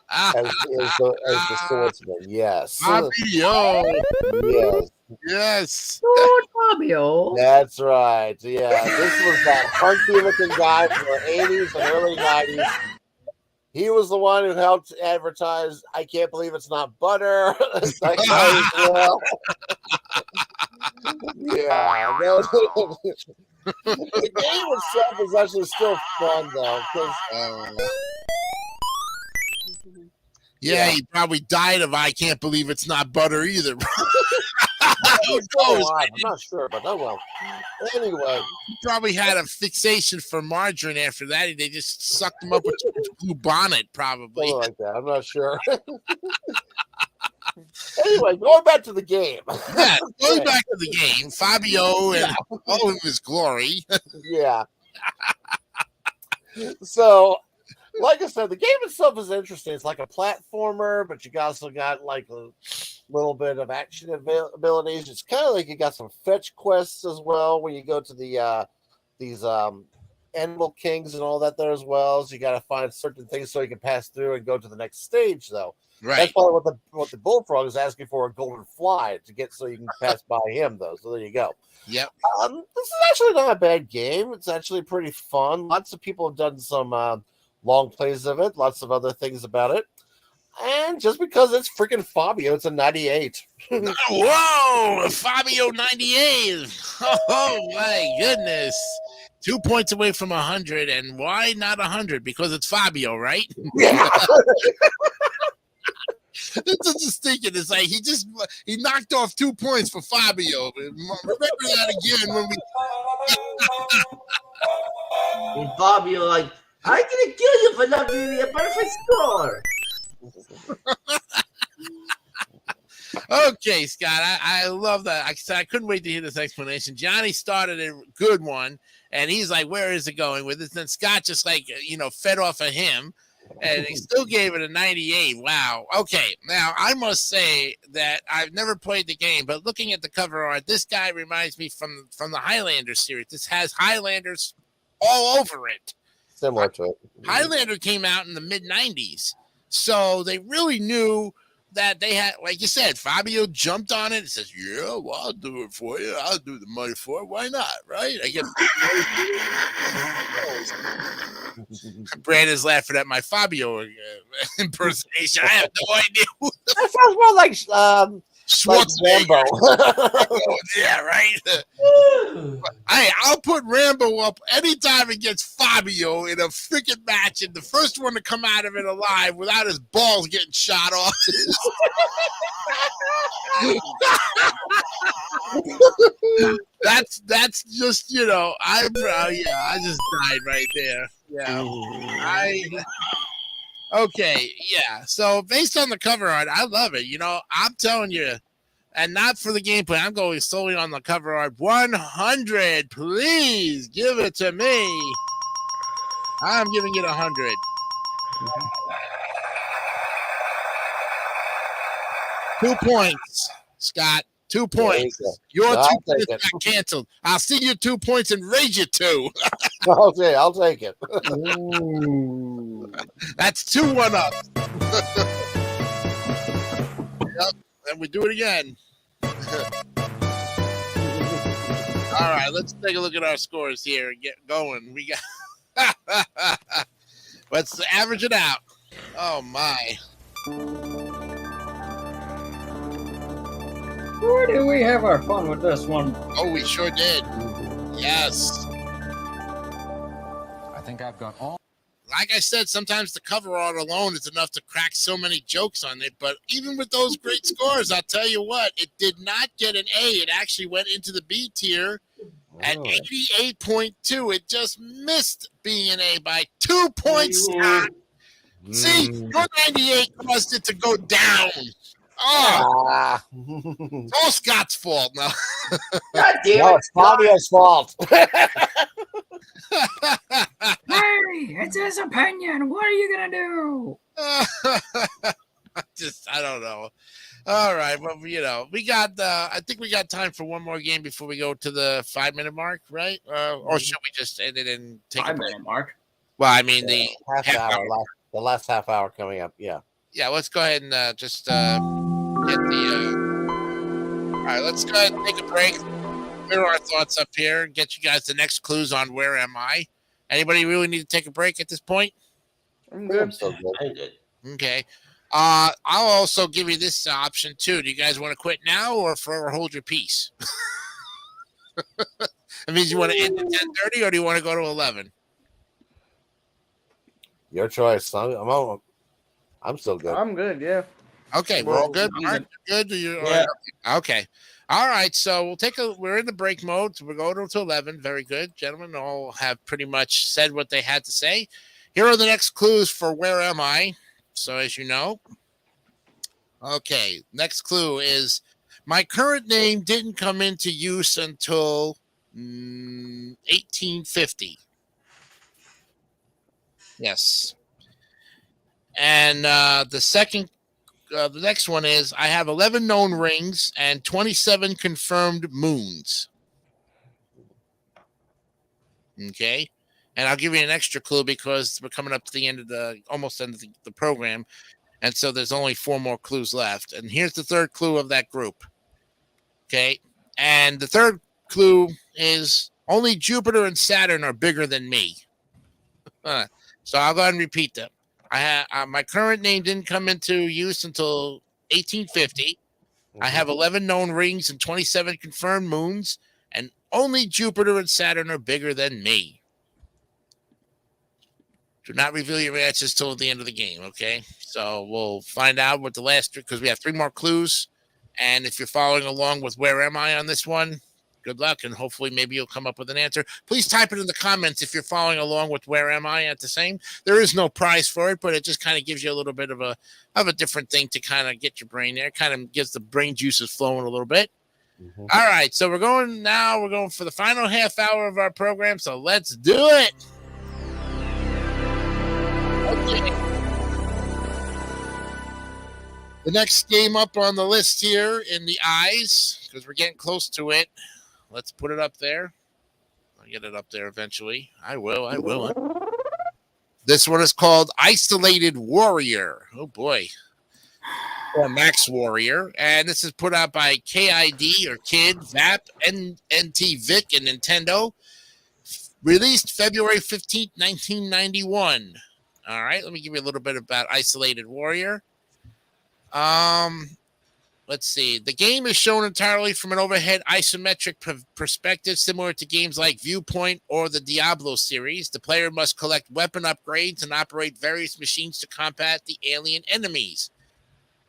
as the swordsman. Yes. Fabio. Yes. Yes. Lord Fabio. That's right. Yeah. This was that hunky looking guy from the 80s and early 90s. He was the one who helped advertise, I can't believe it's not butter. That guy as well. Yeah. The game itself is actually still fun though, because Yeah, he probably died of I can't believe it's not butter either. Who still knows? alive. I'm not sure, but oh well. Anyway, He probably had a fixation for margarine after that. They just sucked him up with blue bonnet, probably. something like that. I'm not sure. Anyway, going back to the game. Yeah, going back to the game, Fabio and all of his glory. Yeah. So, like I said, the game itself is interesting. It's like a platformer, but you also got like a little bit of action abilities. It's kind of like you got some fetch quests as well, when you go to the these animal kings and all that there as well. So you got to find certain things so you can pass through and go to the next stage, though. Right. That's probably what the bullfrog is asking for, a golden fly to get so you can pass by him, though. So there you go. Yep. This is actually not a bad game. It's actually pretty fun. Lots of people have done some long plays of it. Lots of other things about it. And just because it's freaking Fabio, it's a 98. Whoa, Fabio 98. Oh my goodness. 2 points away from 100. And why not 100? Because it's Fabio, right? Yeah. That's just thinking. It's like he knocked off 2 points for Fabio. Remember that again when we. And Fabio like, I'm gonna kill you for not giving me a perfect score. Okay, Scott, I love that. I couldn't wait to hear this explanation. Johnny started a good one, and he's like, "Where is it going with this?" Then Scott just fed off of him, and he still gave it a 98. Wow. Okay, now I must say that I've never played the game, but looking at the cover art, this guy reminds me from the Highlander series. This has Highlanders all over it. Similar to it. Highlander came out in the mid 90s. So they really knew that they had, like you said, Fabio jumped on it and says, yeah, well, I'll do it for you. I'll do the money for it. Why not? Right? I get Brandon's laughing at my Fabio impersonation. I have no idea who That sounds more like Schwarzenegger. Rambo. Yeah, right? I'll put Rambo up anytime against Fabio in a freaking match, and the first one to come out of it alive without his balls getting shot off. That's just I just died right there. Yeah, okay, yeah. So based on the cover art, I love it. I'm telling you. And not for the gameplay. I'm going solely on the cover art. 100. Please give it to me. I'm giving it 100. Mm-hmm. 2 points, Scott. 2 points. Your I'll 2 points take it. got canceled. I'll see your 2 points and raise you 2. Okay, I'll take it. That's 2-1 up. Yep. And we do it again. All right, let's take a look at our scores here and get going. We got let's average it out. Oh my. Where do we have our fun with this one? Oh, we sure did. Yes. I think I've got all. Like I said, sometimes the cover art alone is enough to crack so many jokes on it. But even with those great scores, I'll tell you what, it did not get an A. It actually went into the B tier at 88.2. It just missed being an A by 2 points. See, your 98 caused it to go down. Oh, it's all Scott's fault now. God damn No, it. it's Fabio's fault. Hey, it's his opinion. What are you gonna do? I don't know. All right, well, we got. I think we got time for one more game before we go to the 5-minute mark, right? Or should we just end it and take a break? 5-minute mark. Well, I mean the half hour. The last half hour coming up. Yeah. Let's go ahead and just get the. All right, let's go ahead and take a break. Clear our thoughts up here and get you guys the next clues on where am I. Anybody really need to take a break at this point? I'm good. So good. I did. Okay. I'll also give you this option too. Do you guys want to quit now or forever hold your peace? That means you want to end at 10:30, or do you want to go to 11? Your choice. I'm still good. I'm good. Yeah. Okay, we're all good. I'm Mark, good. You all Yeah. right? Okay. All right. So we're in the break mode. So we're going to 11. Very good. Gentlemen all have pretty much said what they had to say. Here are the next clues for Where Am I? So as you know. Okay. Next clue is my current name didn't come into use until 1850. Yes. And the next one is I have 11 known rings and 27 confirmed moons. Okay. And I'll give you an extra clue because we're coming up to the end of almost end of the program. And so there's only 4 more clues left. And here's the third clue of that group. Okay. And the third clue is only Jupiter and Saturn are bigger than me. So I'll go ahead and repeat them. My current name didn't come into use until 1850. I have 11 known rings and 27 confirmed moons, and only Jupiter and Saturn are bigger than me. Do not reveal your answers till the end of the game, okay? So we'll find out what the last, because we have 3 more clues. And if you're following along with Where Am I on this one, good luck, and hopefully maybe you'll come up with an answer. Please type it in the comments if you're following along with Where Am I at the same. There is no prize for it, but it just kind of gives you a little bit of a different thing to kind of get your brain there. Kind of gets the brain juices flowing a little bit. Mm-hmm. All right, so we're going for the final half hour of our program, so let's do it. Okay. The next game up on the list here in the eyes, because we're getting close to it. Let's put it up there. I'll get it up there eventually. I will. This one is called Isolated Warrior. Oh, boy. Or Max Warrior. And this is put out by KID or Kid, VAP, NT Vic, and Nintendo. Released February 15th, 1991. All right, let me give you a little bit about Isolated Warrior. Let's see. The game is shown entirely from an overhead isometric perspective, similar to games like Viewpoint or the Diablo series. The player must collect weapon upgrades and operate various machines to combat the alien enemies.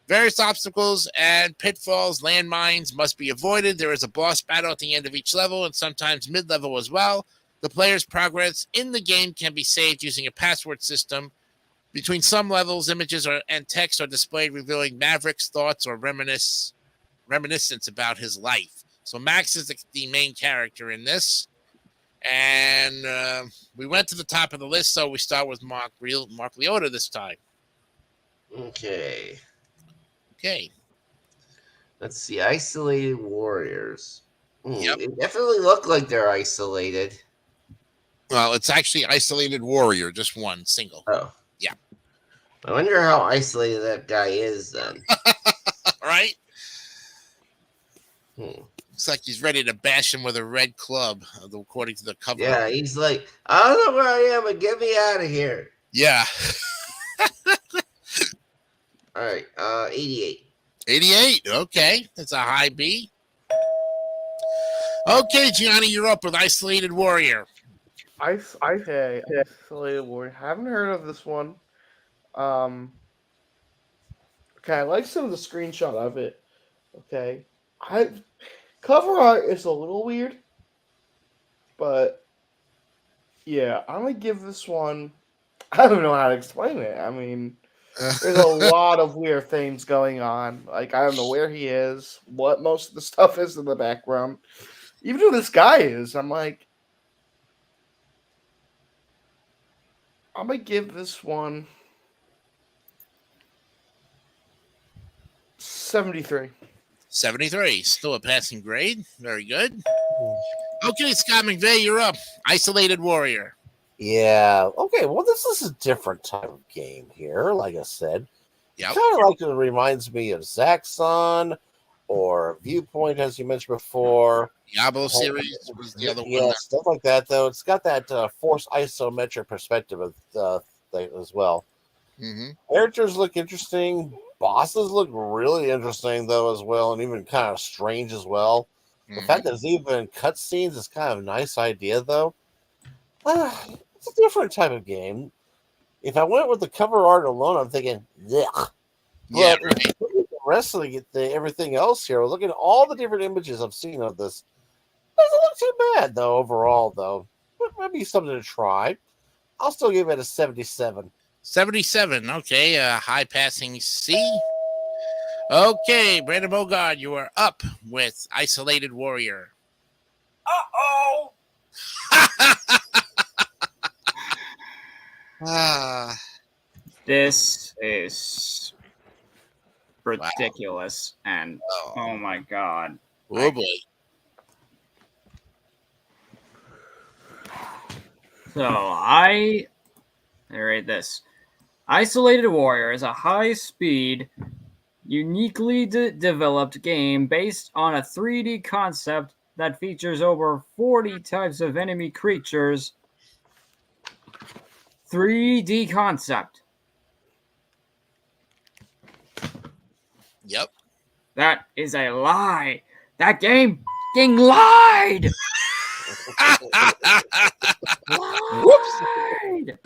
Various obstacles and pitfalls, landmines must be avoided. There is a boss battle at the end of each level and sometimes mid-level as well. The player's progress in the game can be saved using a password system. Between some levels, images and text are displayed, revealing Maverick's thoughts or reminiscence about his life. So Max is the main character in this. And we went to the top of the list, so we start with Mark Leota this time. Okay. Okay. Let's see. Isolated Warriors. Yep. They definitely look like they're isolated. Well, it's actually Isolated Warrior, just one single. Oh. Yeah. I wonder how isolated that guy is then. Right? Looks like he's ready to bash him with a red club, according to the cover. Yeah, he's like, I don't know where I am, but get me out of here. Yeah. All right, 88. 88. Okay. That's a high B. Okay, Gianni, you're up with Isolated Warrior. Isolated Warrior. Haven't heard of this one. Okay, I like some of the screenshot of it. Okay. Cover art is a little weird. But yeah, I'm gonna give this one, I don't know how to explain it. I mean, there's a lot of weird things going on. Like, I don't know where he is, what most of the stuff is in the background. Even who this guy is, I'm like, I'm going to give this one 73. 73. Still a passing grade. Very good. Okay, Scott McVeigh, you're up. Isolated Warrior. Yeah. Okay. Well, this is a different type of game here. Like I said, Yep. kind of like it reminds me of Zaxxon or Viewpoint, as you mentioned before. Diablo series was the other Yeah, one. stuff like that. Though it's got that forced isometric perspective of thing as well. Mm-hmm. Characters look interesting. Bosses look really interesting though as well, and even kind of strange as well. The fact that it's even cutscenes is kind of a nice idea, though. It's a different type of game. If I went with the cover art alone, I'm thinking, yeah. Yeah, But right. looking at the rest of everything else here, looking at all the different images I've seen of this, doesn't look too bad, though, overall, though. Maybe something to try. I'll still give it a 77. 77. Okay, high passing C. Okay, Brandon Bogard, you are up with Isolated Warrior. Uh-oh! Ah, This is ridiculous. And oh my god. oh boy. So I read this. Isolated Warrior is a high-speed, uniquely developed game based on a 3D concept that features over 40 types of enemy creatures. 3D concept. Yep. That is a lie. That game fucking lied. Lied.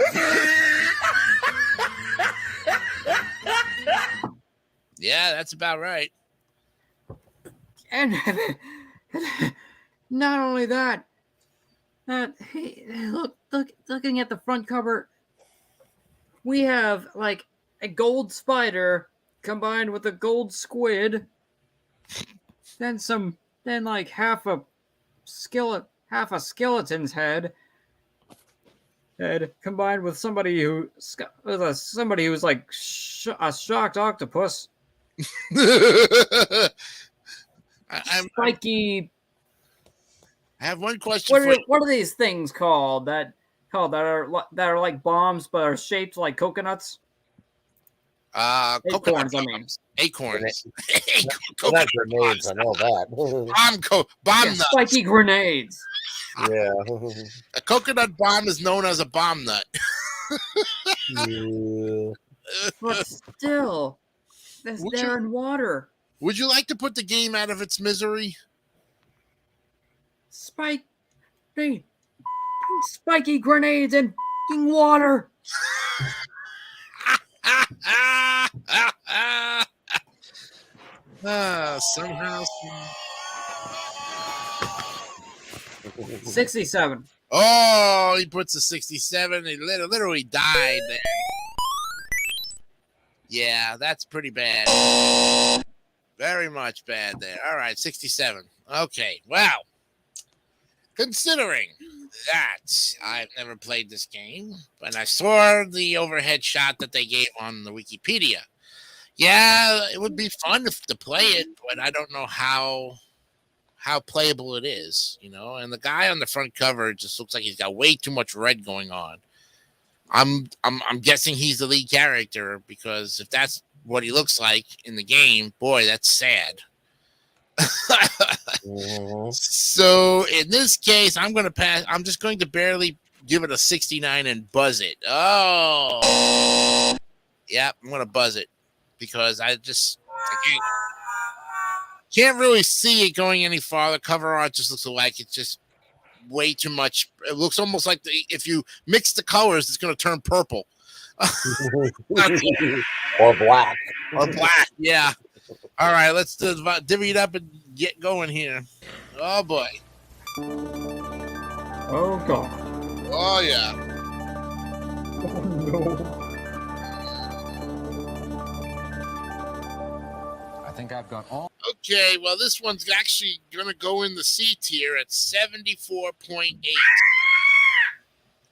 Yeah, that's about right. And not only that, looking at the front cover, we have like a gold spider combined with a gold squid, then like half a skeleton's head combined with somebody who's like a shocked octopus. Spiky. I have one question for you. What are these things called that are like bombs but are shaped like coconuts? Acorns, I mean. Acorns. Well, not grenades, I know that. Bomb Yeah, nut. spiky grenades. Yeah. A coconut bomb is known as a bomb nut. Yeah. But still, they're in water. Would you like to put the game out of its misery? Spiky grenades in fucking water. Somehow. 67. Oh, he puts a 67. He literally died there. Yeah, that's pretty bad. Very much bad there. All right, 67. Okay, wow. Considering that I've never played this game, but I saw the overhead shot that they gave on the Wikipedia. Yeah, it would be fun to play it, but I don't know how playable it is, you know. And the guy on the front cover just looks like he's got way too much red going on. I'm guessing he's the lead character, because if that's what he looks like in the game, boy, that's sad. So in this case, I'm going to pass. I'm just going to barely give it a 69 and buzz it. Oh, yeah, I'm going to buzz it because I can't really see it going any farther. Cover art just looks like it's just way too much. It looks almost like if you mix the colors, it's going to turn purple. Or black. Or black, yeah. All right, let's divvy it up and get going here. Oh, boy. Oh, God. Oh, yeah. I think I've got all. Okay, well, this one's actually going to go in the C tier at 74.8.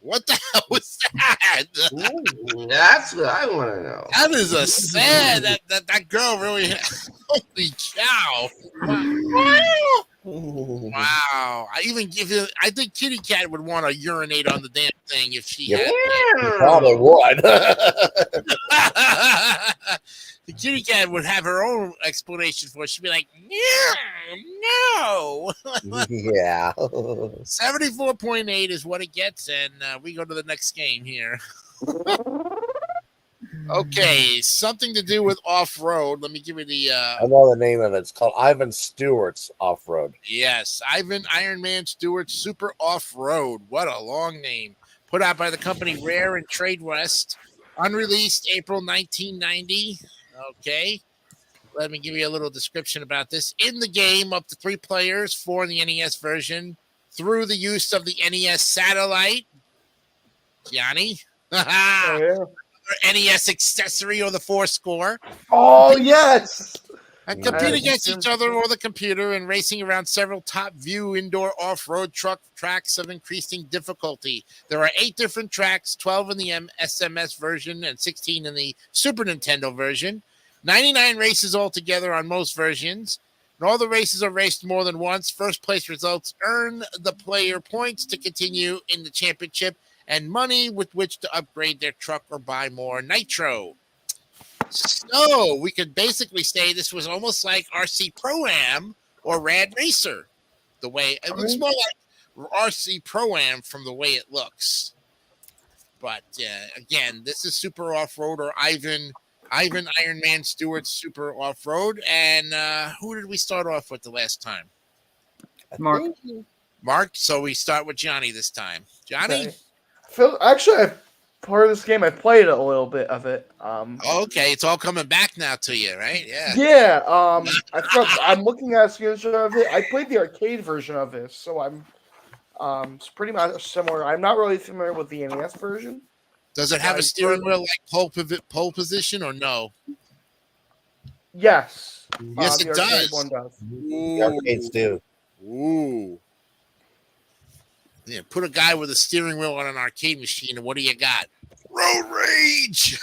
What the hell was that? Ooh, that's what I want to know. That is a sad. That girl really. Holy cow! Wow! I think Kitty Cat would want to urinate on the damn thing if she had. You probably would. The Kitty Cat would have her own explanation for it. She'd be like, no. Yeah. 74.8 is what it gets, and we go to the next game here. Okay, something to do with off-road. Let me give you the I know the name of it. It's called Ivan Stewart's Off Road. yes, Ivan Iron Man Stewart Super Off-Road. What a long name. Put out by the company Rare and Trade West. Unreleased April 1990. Okay. Let me give you a little description about this. In the game, up to 3 players, 4 in the NES version, through the use of the NES satellite. Gianni. Oh, yeah. NES accessory or the 4 score. Oh, yes. And compete I- against each other or the computer and racing around several top view indoor off-road truck tracks of increasing difficulty. There are 8 different tracks, 12 in the SMS version and 16 in the Super Nintendo version. 99 races altogether on most versions. And all the races are raced more than once. First place results earn the player points to continue in the championship and money with which to upgrade their truck or buy more nitro. So we could basically say this was almost like RC Pro-Am or Rad Racer. The way it looks more like RC Pro-Am from the way it looks. But again, this is Super Off-Road or Ivan Iron Man Stewart's Super Off-Road. And who did we start off with the last time? Mark. Mark. So we start with Johnny this time. Johnny? Okay. Actually, part of this game, I played a little bit of it. Okay, it's all coming back now to you, right? Yeah. Yeah. I'm looking at a screenshot of it. I played the arcade version of it, so it's pretty much similar. I'm not really familiar with the NES version. Does it have a steering wheel like pole position or no? Yes. Yes, the it arcade does. one does. The arcades do. Ooh. Yeah, put a guy with a steering wheel on an arcade machine, and what do you got? Road rage.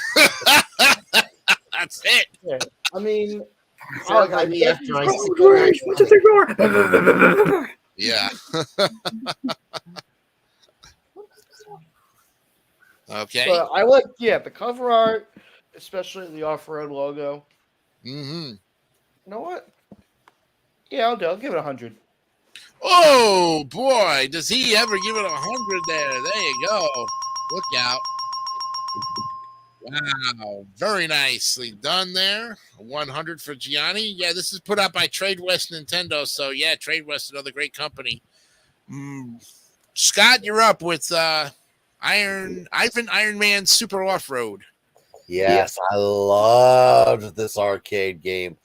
That's it. Yeah. I mean, Sounds like me after I see Rage, 1, 2, 3, 4. Yeah. Okay. but I like the cover art, especially the off-road logo. Mm-hmm. You know what? Yeah, I'll give it 100. Oh boy, does he ever give it 100 there? There you go. Look out. Wow, very nicely done there. 100 for Gianni. Yeah, this is put out by Trade West Nintendo. So yeah, Trade West, another great company. Scott, you're up with Ivan Iron Man Super Off-Road. Yes, I loved this arcade game.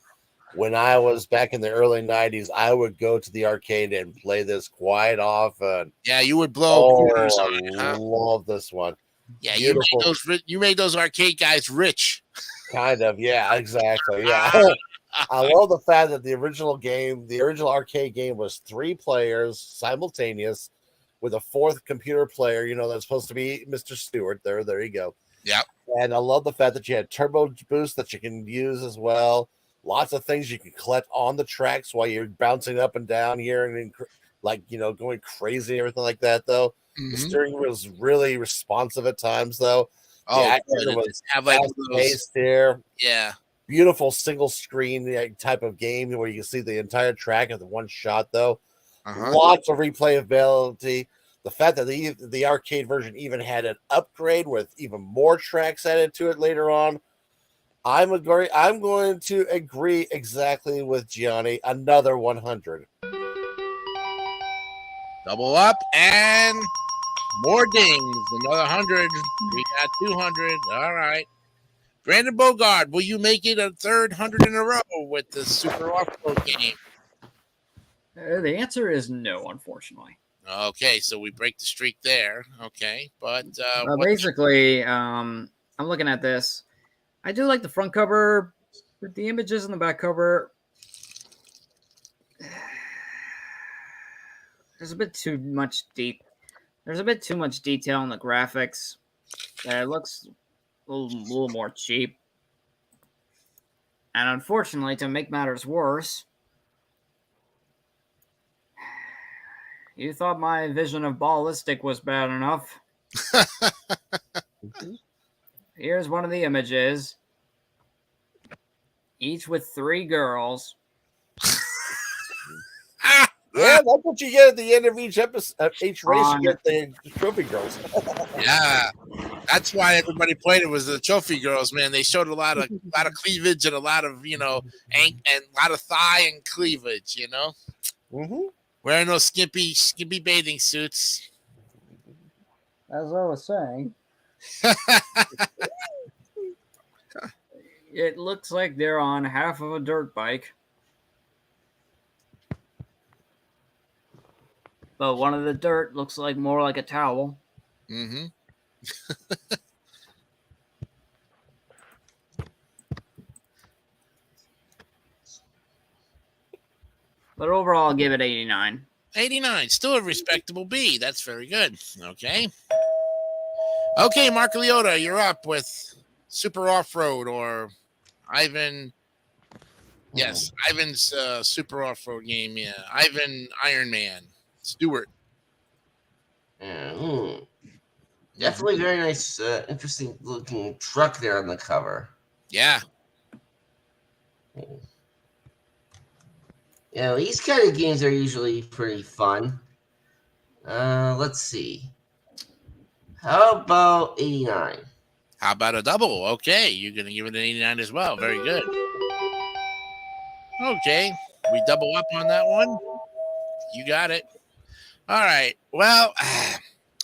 When I was back in the early 90s, I would go to the arcade and play this quite often. Yeah, you would blow quarters on I it, huh? love this one. Yeah, Beautiful. you made those arcade guys rich. Kind of, yeah, exactly. Yeah. I love the fact that the original arcade game was 3 players simultaneous with a 4th computer player, that's supposed to be Mr. Stewart. There you go. Yep. And I love the fact that you had turbo boost that you can use as well. Lots of things you can collect on the tracks while you're bouncing up and down here and going crazy and everything like that, though. The steering wheel was really responsive at times, though. Oh, the good. action was Have like fast-paced here. Yeah. Beautiful single screen type of game where you can see the entire track in the one shot, though. Lots of replayability. The fact that the arcade version even had an upgrade with even more tracks added to it later on. I'm going to agree exactly with Gianni. Another 100. Double up and more dings. Another 100. We got 200. All right. Brandon Bogard, will you make it a third 100 in a row with the Super Off-Road game? The answer is no, unfortunately. Okay, so we break the streak there. Okay, but basically, I'm looking at this. I do like the front cover, but the images in the back cover, there's a bit too much There's a bit too much detail in the graphics. It looks a little more cheap. And unfortunately, to make matters worse, you thought my vision of Ballistic was bad enough. Here's one of the images. Each with 3 girls. Yeah, that's what you get at the end of each episode, each race. On- You get the trophy girls. Yeah, that's why everybody played it was the trophy girls. Man, they showed a lot of cleavage and a lot of and a lot of thigh and cleavage. Mm-hmm. Wearing those skimpy bathing suits. As I was saying, It looks like they're on half of a dirt bike. But one of the dirt looks like more like a towel. Mm-hmm. But overall, I'll give it 89. 89, still a respectable B. That's very good. Okay, Mark Leota, you're up with Super Off-Road or Ivan. Yes, Ivan's Super Off-Road game. Yeah, Ivan Iron Man Stewart. Yeah, definitely very nice, interesting looking truck there on the cover. Yeah. Yeah, these kind of games are usually pretty fun. Let's see. How about 89? How about a double? Okay, you're going to give it an 89 as well. Very good. Okay, we double up on that one. You got it. All right. Well,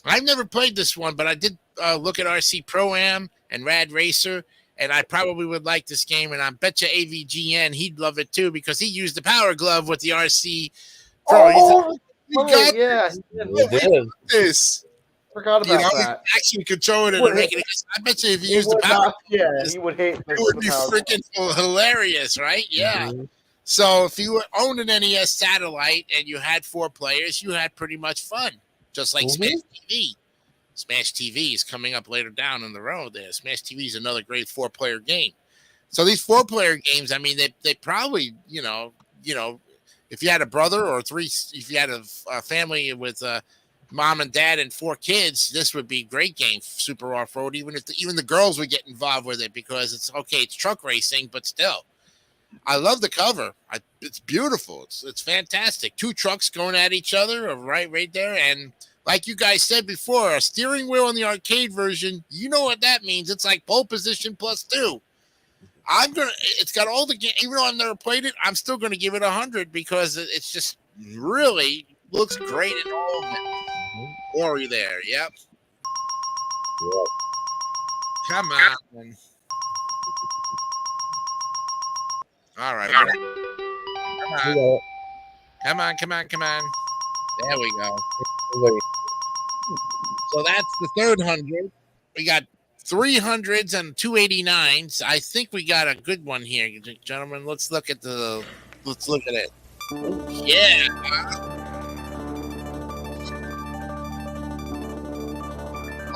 I've never played this one, but I did look at RC Pro-Am and Rad Racer, and I probably would like this game, and I bet you AVGN, he'd love it too, because he used the Power Glove with the RC Pro. Yeah, We did. This. forgot about that. Actually controlling it Would and making it. I bet you if you He used the would Power not- yeah, he would hate it this would be Power Glove. freaking hilarious, right? Yeah. Mhm. So if you owned an NES satellite and you had 4 players, you had pretty much fun, just like Mhm. Smash TV. Smash TV is coming up later down in the road. There, Smash TV is another great 4-player game. So these 4-player games, I mean, they probably, if you had a brother or 3, if you had a family with mom and dad and 4 kids, this would be a great game, Super Off-Road. Even if even the girls would get involved with it because it's truck racing, but still. I love the cover. It's beautiful. It's fantastic. 2 trucks going at each other, right there. And like you guys said before, a steering wheel in the arcade version. You know what that means? It's like pole position plus 2. It's got all the game. Even though I've never played it, I'm still gonna give it 100 because it's just really looks great in all of it. Or you there? Yep. Yeah. Come on. All right. Come on. There we go. So that's the third 100. We got 300s and 289s. I think we got a good one here, gentlemen. Let's look at it. Yeah.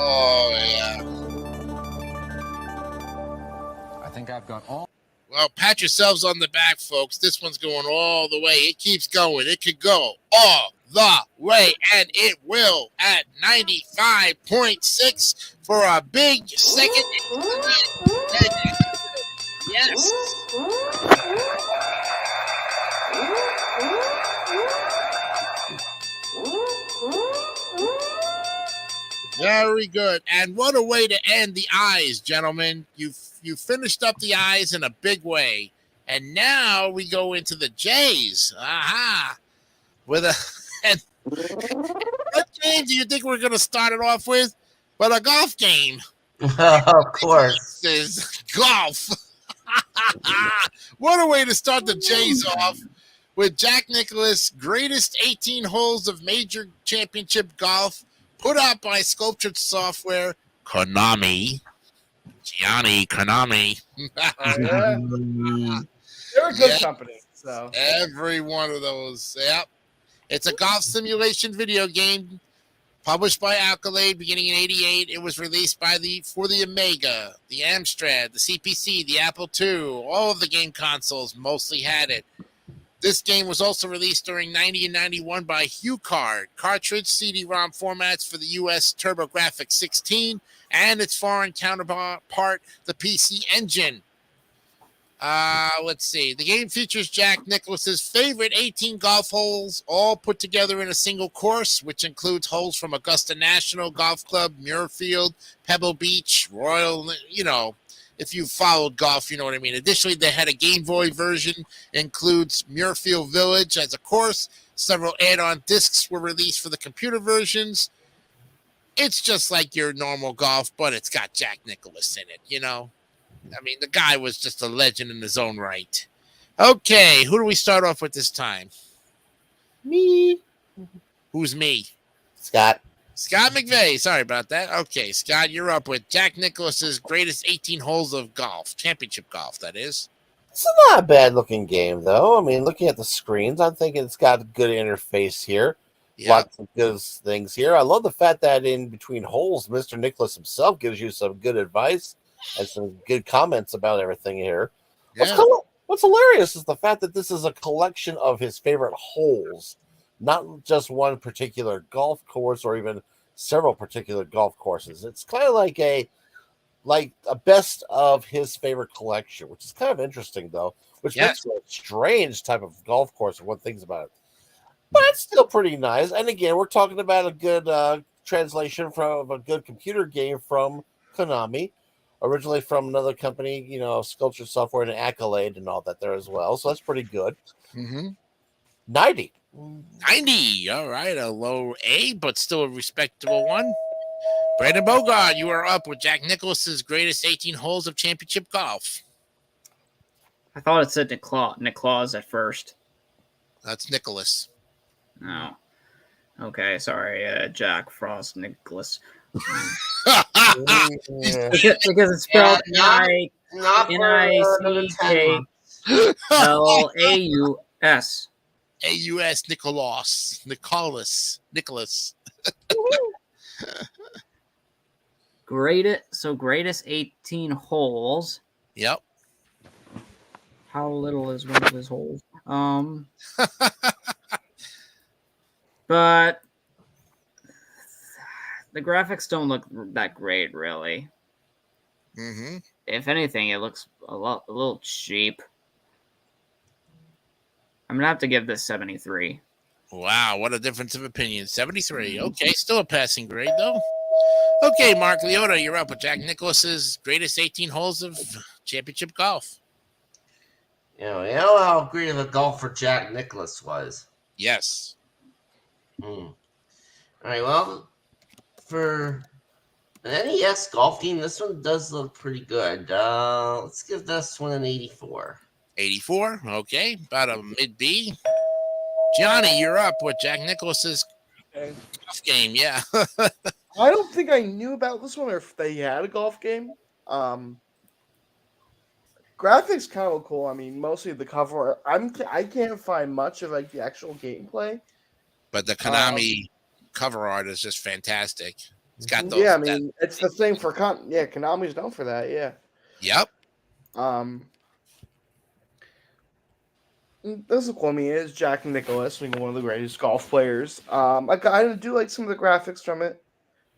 Oh yeah. I think I've got all. Well, pat yourselves on the back, folks. This one's going all the way. It keeps going. It could go all the way, and it will at 95.6 for a big second. Yes. Very good. And what a way to end the eyes, gentlemen. You finished up the eyes in a big way. And now we go into the J's. Aha. With a and what game do you think we're gonna start it off with? But a golf game. Of course. This is golf. What a way to start the J's off with Jack Nicklaus' greatest 18 holes of major championship golf put out by Sculptured Software, Konami. Gianni Konami. Yeah. They're a good Yeah. company. So Every one of those. Yep. It's a golf simulation video game published by Accolade beginning in 88. It was released for the Amiga, the Amstrad, the CPC, the Apple II. All of the game consoles mostly had it. This game was also released during 90 and 91 by HuCard, cartridge CD-ROM formats for the US TurboGrafx 16 and its foreign counterpart, the PC Engine. Let's see. The game features Jack Nicklaus's favorite 18 golf holes, all put together in a single course, which includes holes from Augusta National Golf Club, Muirfield, Pebble Beach, Royal, if you've followed golf, you know what I mean. Additionally, they had a Game Boy version, includes Muirfield Village as a course. Several add-on discs were released for the computer versions. It's just like your normal golf, but it's got Jack Nicklaus in it, I mean, the guy was just a legend in his own right. Okay, who do we start off with this time? Me. Who's me? Scott. Scott McVeigh. Sorry about that. Okay, Scott, you're up with Jack Nicklaus's greatest 18 holes of golf, championship golf, that is. It's not a bad looking game, though. I mean, looking at the screens, I'm thinking it's got a good interface here. Yep. Lots of good things here. I love the fact that in between holes, Mr. Nicklaus himself gives you some good advice and some good comments about everything here. Yeah. What's hilarious is the fact that this is a collection of his favorite holes, not just one particular golf course or even several particular golf courses. It's kind of like a best of his favorite collection, which is kind of interesting, though, which makes it a strange type of golf course if one thinks about it. But it's still pretty nice. And again, we're talking about a good translation from a good computer game from Konami, originally from another company, Sculpture Software and Accolade and all that there as well. So that's pretty good. Mm-hmm. 90. 90. All right. A low A, but still a respectable one. Brandon Bogart, you are up with Jack Nicklaus's greatest 18 holes of championship golf. I thought it said Nicklaus at first. That's Nicholas. Oh. Okay, sorry, Jack Frost Nicholas. Yeah. Because it's spelled Nickalaus. A-U-S, Nicholas. Greatest 18 holes. Yep. How little is one of his holes? But the graphics don't look that great, really. Mm-hmm. If anything, it looks a little cheap. I'm gonna have to give this 73. Wow, what a difference of opinion. 73. Okay, still a passing grade, though. Okay, Mark Leota, you're up with Jack Nicklaus's greatest 18 holes of championship golf. You know how great of a golfer Jack Nicklaus was. Yes. All right, well, for an NES golf game, this one does look pretty good. Let's give this one an 84. 84. Okay, about a mid B. Johnny, you're up with Jack Nicklaus's golf game. Yeah. I don't think I knew about this one or if they had a golf game. Graphics kind of cool. I mean, mostly the cover. I can't find much of like the actual gameplay. But the Konami cover art is just fantastic. It's got those. Yeah, I mean, it's the same for Konami's known for that. Yeah. Yep. This is cool. I mean, it is Jack Nicklaus, being one of the greatest golf players. I do like some of the graphics from it.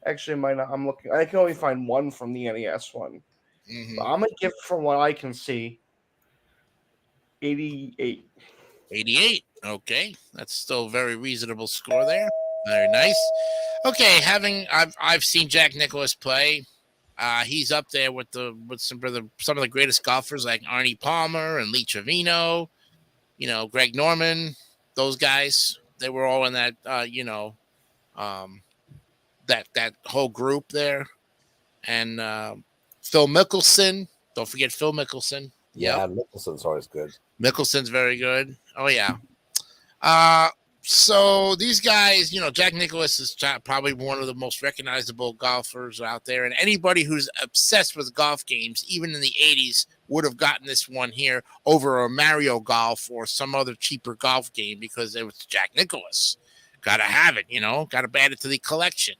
Actually, I'm looking. I can only find one from the NES one. Mm-hmm. But I'm gonna give, from what I can see, 88. 88. Okay, that's still a very reasonable score there. Very nice. Okay, I've seen Jack Nicklaus play. He's up there with some of the greatest golfers like Arnie Palmer and Lee Trevino. Greg Norman. Those guys. They were all in that. That whole group there, and Phil Mickelson. Don't forget Phil Mickelson. Yeah, Mickelson's always good. Mickelson's very good. Oh yeah. So these guys, Jack Nicklaus is probably one of the most recognizable golfers out there, and anybody who's obsessed with golf games, even in the 80s, would have gotten this one here over a Mario Golf or some other cheaper golf game because it was Jack Nicklaus. Got to have it, got to add it to the collection.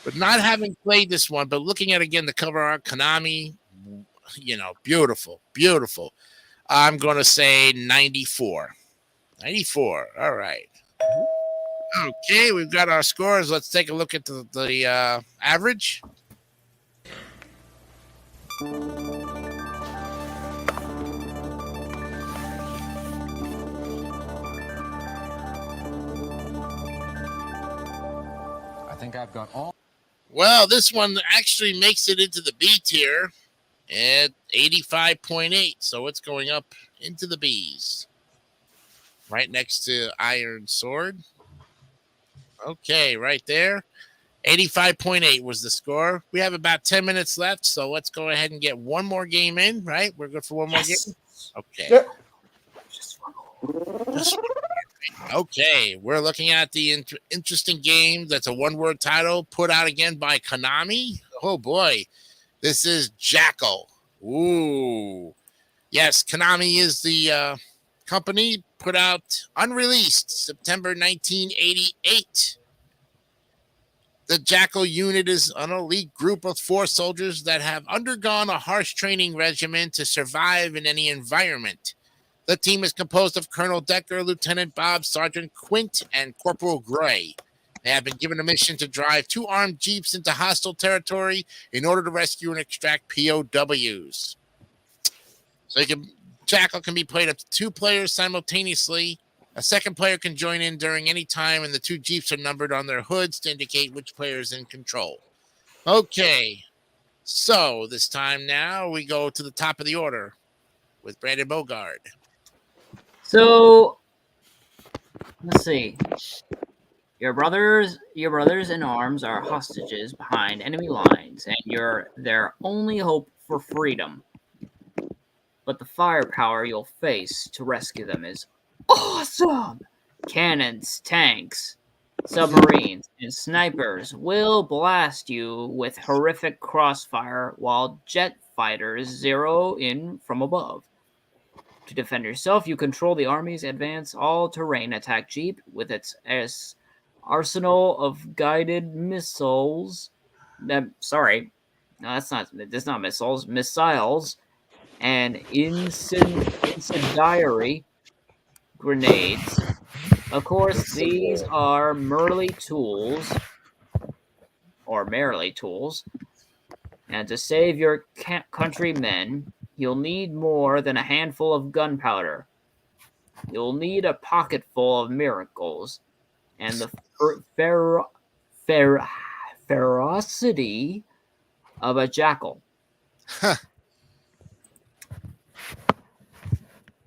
But not having played this one, but looking at, again, the cover art, Konami, beautiful, beautiful. I'm going to say 94. 94. All right. Okay, we've got our scores. Let's take a look at the think I've got all. Well, this one actually makes it into the B tier at 85.8. So it's going up into the Bs. Right next to Iron Sword. Okay, right there. 85.8 was the score. We have about 10 minutes left, so let's go ahead and get one more game in, right? We're good for one more game? Okay. Yep. Okay, we're looking at the interesting game that's a one-word title put out again by Konami. Oh, boy. This is Jackal. Ooh. Yes, Konami is the company put out unreleased September 1988. The Jackal unit is an elite group of 4 soldiers that have undergone a harsh training regimen to survive in any environment. The team is composed of Colonel Decker, Lieutenant Bob, Sergeant Quint, and Corporal Gray. They have been given a mission to drive 2 armed jeeps into hostile territory in order to rescue and extract POWs. So Jackal can be played up to 2 players simultaneously. A second player can join in during any time, and the 2 jeeps are numbered on their hoods to indicate which player is in control. Okay, so this time now we go to the top of the order with Brandon Bogard. So, let's see. Your brothers in arms are hostages behind enemy lines, and you're their only hope for freedom. But the firepower you'll face to rescue them is awesome! Cannons, tanks, submarines, and snipers will blast you with horrific crossfire while jet fighters zero in from above. To defend yourself, you control the Army's advanced all-terrain attack jeep with its arsenal of guided missiles. That's not missiles. Missiles and incendiary grenades. Of course, these are merely tools, and to save your countrymen, you'll need more than a handful of gunpowder. You'll need a pocketful of miracles, and the ferocity of a jackal.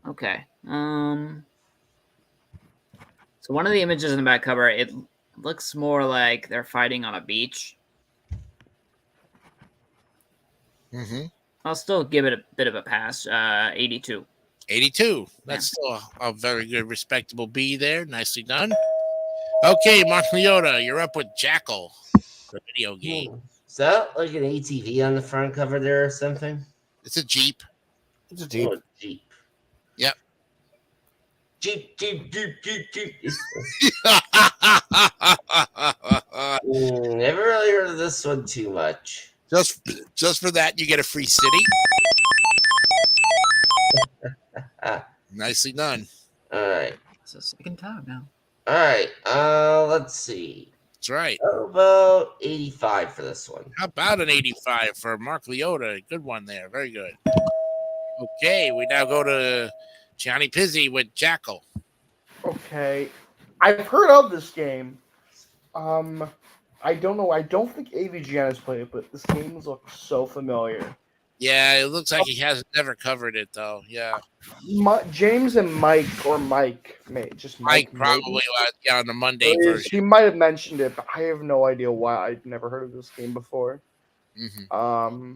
Okay. So one of the images in the back cover, it looks more like they're fighting on a beach. Mm-hmm. I'll still give it a bit of a pass. 82. 82. That's still a very good, respectable B there. Nicely done. Okay, Mark Leota, you're up with Jackal, the video game. Is that like an ATV on the front cover there or something? It's a Jeep. It's a Jeep. Oh, Jeep. Yep. Jeep. Just Never really heard of this one too much. for that, you get a free city. Nicely done. All right. It's the second time now. All right. Let's see. That's right. How about 85 for this one? How about an 85 for Mark Leota? Good one there. Very good. Okay, we now go to Gianni Pizzi with Jackal. Okay. I've heard of this game. I don't know. I don't think AVGN has played it, but this game looks so familiar. Yeah, it looks like he has never covered it though. Yeah, James and Mike, Mike probably on the Monday version. He might have mentioned it, but I have no idea why. I'd never heard of this game before. Mm-hmm.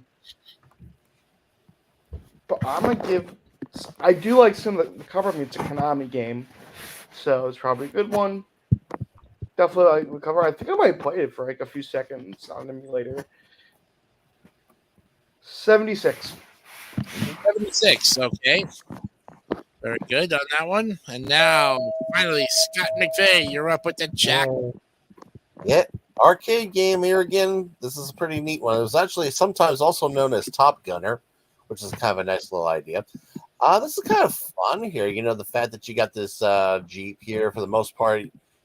But I'm gonna give. I do like some of the cover. I mean, it's a Konami game, so it's probably a good one. Definitely like the cover. I think I might play it for like a few seconds on an emulator. 76. 76. Okay. Very good on that one. And now, finally, Scott McVeigh, you're up with the Jackal. Yeah, arcade game here again. This is a pretty neat one. It was actually sometimes also known as Top Gunner, which is kind of a nice little idea. This is kind of fun here. You know, the fact that you got this Jeep here, for the most part,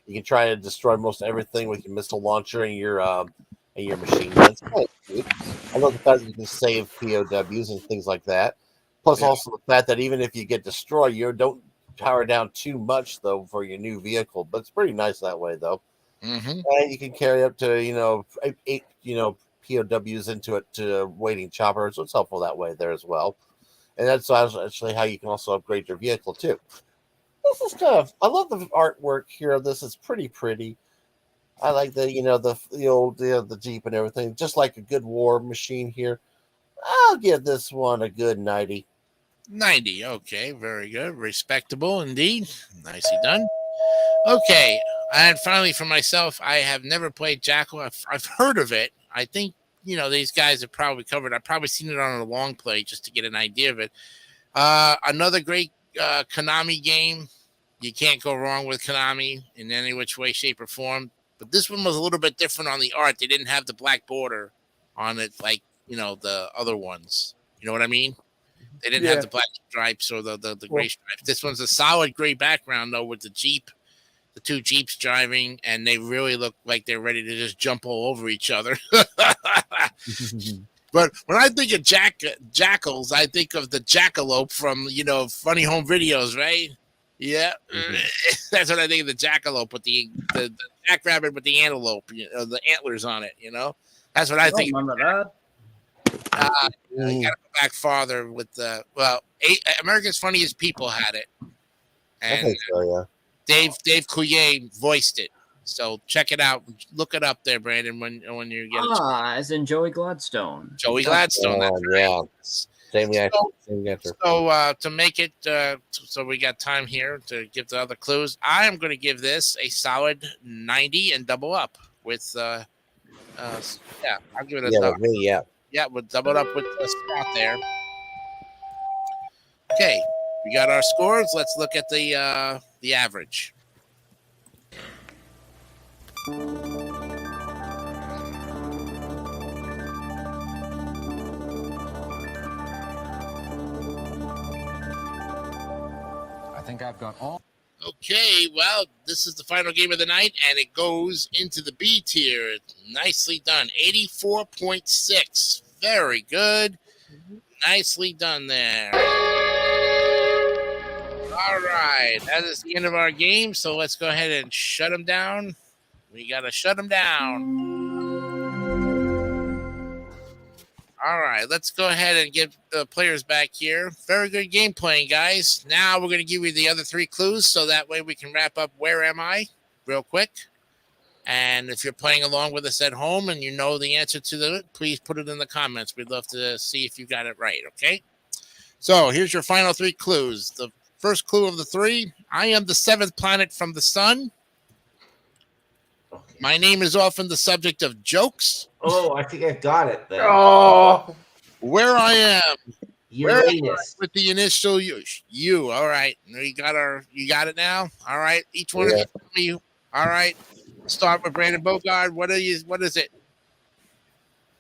you can try to destroy most everything with your missile launcher and your machine guns. Kind of cute. I love the fact that you can save POWs and things like that. Plus, also the fact that even if you get destroyed, you don't power down too much, though, for your new vehicle. But it's pretty nice that way, though. Mm-hmm. And you can carry up to 8 POWs into it to waiting chopper, so it's helpful that way there as well. And that's actually how you can also upgrade your vehicle too. This is I love the artwork here. This is pretty. I like the the Jeep and everything, just like a good war machine here. I'll give this one a good 90. 90. Okay, very good. Respectable indeed. Nicely done. Okay, and finally for myself, I have never played Jackal. I've heard of it. I think these guys have probably covered. I've probably seen it on a long play just to get an idea of it. Another great Konami game. You can't go wrong with Konami in any which way, shape, or form. But this one was a little bit different on the art. They didn't have the black border on it like the other ones. You know what I mean? They didn't have the black stripes or the gray stripes. This one's a solid gray background though, with the Jeep, the two Jeeps driving, and they really look like they're ready to just jump all over each other. But when I think of jackals, I think of the jackalope from Funny Home Videos, right? Yeah, that's what I think of the jackalope with the jackrabbit with the antelope, the antlers on it. That's what I think. Remember that? You gotta go back farther with the America's Funniest People had it, I and think so, yeah. Dave Coulier voiced it. So check it out. Look it up there, Brandon. When you get it. As in Joey Gladstone. Joey Gladstone. That's right. Yeah. Same answer. So to make it, so we got time here to give the other clues. I am going to give this a solid 90 and double up with, I'll give it a double. Yeah, we'll double it up with a spot there. Okay, we got our scores. Let's look at the average. I think I've got all. Okay, well, this is the final game of the night, and it goes into the B tier. Nicely done. 84.6. Very good. Nicely done there. All right, that is the end of our game, so let's go ahead and shut them down. We got to shut them down. All right, let's go ahead and get the players back here. Very good game playing, guys. Now we're going to give you the other 3 clues, so that way we can wrap up Where Am I real quick. And if you're playing along with us at home and you know the answer to it, please put it in the comments. We'd love to see if you got it right, okay? So here's your final 3 clues. The first clue of the 3, I am the 7th planet from the sun. My name is often the subject of jokes. Oh, I think I got it then. Oh, Where I am. Uranus. With the initial U. All right. You got it now? All right. Each one of you tell me. All right. Start with Brandon Bogard. What is it?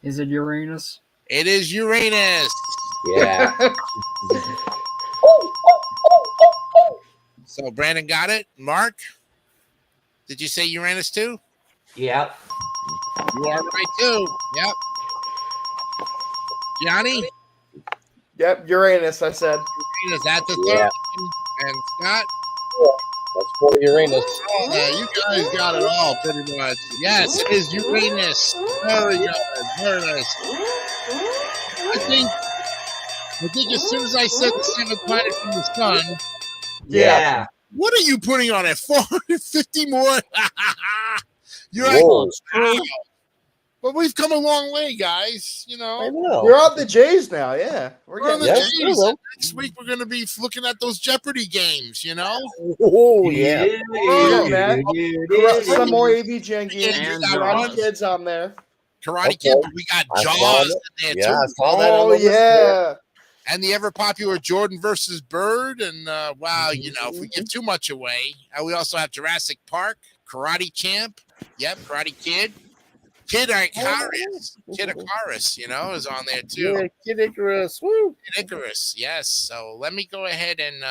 Is it Uranus? It is Uranus. Yeah. So Brandon got it. Mark, did you say Uranus too? Yep. You are right too. Yep. Johnny? yep, Uranus, I said. Uranus, that's the third one. And Scott? That's for Uranus. Oh, yeah, you guys got it all pretty much. Yes, it is Uranus. Very good. Very nice. I think as soon as I said the 7th planet from the sun, Yeah. what are you putting on it? 450 more? You're Whoa. like, wow. But we've come a long way, guys. I know. You're on the Jays now, yeah. We're on the Yeah, Jays. sure. Next week, we're going to be looking at those Jeopardy games, Oh, yeah. Oh, man. Some more AVGN games. And Karate Kids on there. Karate Okay. Kid, but we got I saw Jaws it. in there, Yeah, I too. saw that. on Oh, the list there. yeah. And the ever-popular Jordan versus Bird. And, wow, if we give too much away. We also have Jurassic Park, Karate Champ. Yep, Karate Kid. Kid Icarus. Kid Icarus, is on there, too. Yeah, Kid Icarus. Woo. Icarus, yes. So let me go ahead and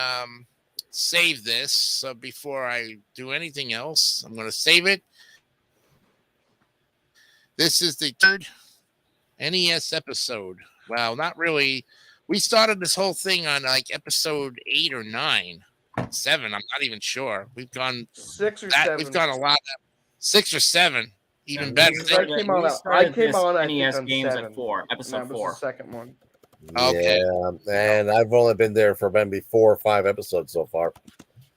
save this. So before I do anything else, I'm going to save it. This is the 3rd NES episode. Well, not really. We started this whole thing on like episode 8 or 9, 7. I'm not even sure. We've gone 6 or that. 7. We've gone a lot. 6 or 7, even And better. we Because I started- came we on. I started came this on. I NES think on games 7. at 4, And that episode was 4. the second one. Okay. Yeah, and I've only been there for maybe 4 or 5 episodes so far.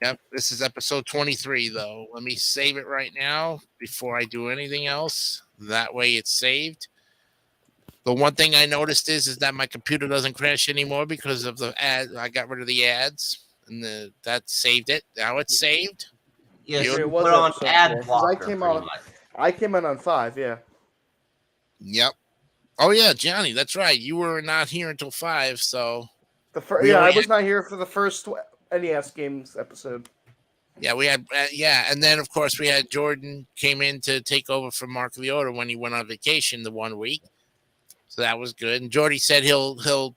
Yep, this is episode 23, though. Let me save it right now before I do anything else. That way it's saved. The one thing I noticed is that my computer doesn't crash anymore because of the ad. I got rid of the ads, and that saved it. Now it's saved. Yes, It you was put on episode ad 4, 'cause blocker. I came pretty on- much. I came in on 5. Yeah. Yep. Oh, yeah, Johnny, that's right. You were not here until 5, so... The first. We Yeah, I only was not here for the first NES games episode. Yeah, we had and then of course we had Jordan came in to take over for Mark Leota when he went on vacation the 1 week, so that was good. And Jordy said he'll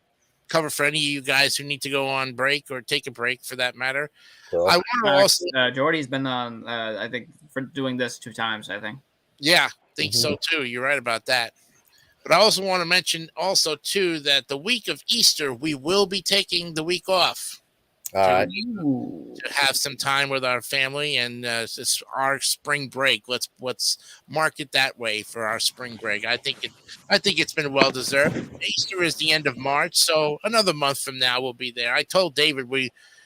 cover for any of you guys who need to go on break or take a break for that matter. Cool. I want to also, Jordy's been on, I think, for doing this 2 times. I think. yeah, think so too. You're right about that. But I also want to mention also too that the week of Easter we will be taking the week off. All right. To have some time with our family, and it's our spring break. Let's mark it that way for our spring break. I think it's been well deserved. Easter is the end of March, so another month from now we'll be there. I told David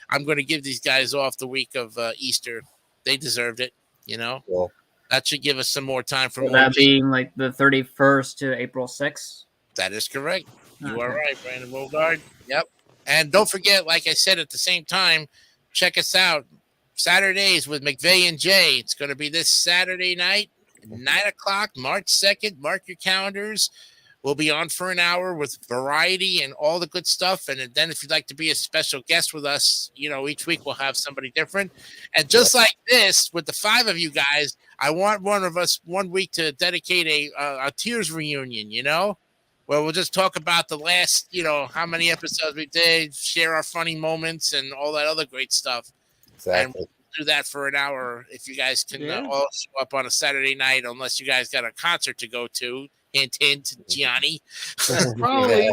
I'm going to give these guys off the week of Easter. They deserved it, you know. Cool. That should give us some more time for So more. that being like the 31st to April 6th. That is correct. You are Okay. right, Brandon Bogard. Yep. And don't forget, like I said at the same time, check us out Saturdays with McVeigh and Jay. It's going to be this Saturday night, 9:00, March 2nd. Mark your calendars. We'll be on for an hour with variety and all the good stuff. And then if you'd like to be a special guest with us, each week we'll have somebody different. And just like this, with the 5 of you guys, I want one of us 1 week to dedicate a Tears reunion, where we'll just talk about the last, how many episodes we did, share our funny moments and all that other great stuff. And Exactly. we'll do that for an hour if you guys can Yeah. all show up on a Saturday night, unless you guys got a concert to go to. Hint, hint, Gianni. Probably.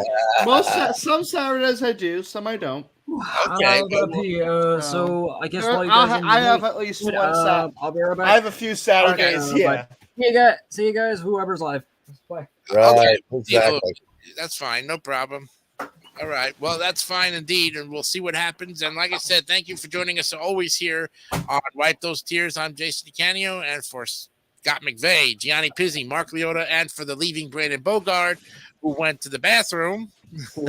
Some Saturdays I do, some I don't. Okay. So I guess while you I guys have at least one Saturday. I'll be right back. I have a few Saturdays. Okay, Yeah. See you guys. Whoever's live. Bye. Right. Okay. Exactly. That's fine. No problem. All right. Well, that's fine indeed. And we'll see what happens. And like I said, thank you for joining us always here on Wipe Those Tears. I'm Jason DeCanio. And for Scott McVeigh, Gianni Pizzi, Mark Leota, and for the leaving Brandon Bogard, who went to the bathroom. I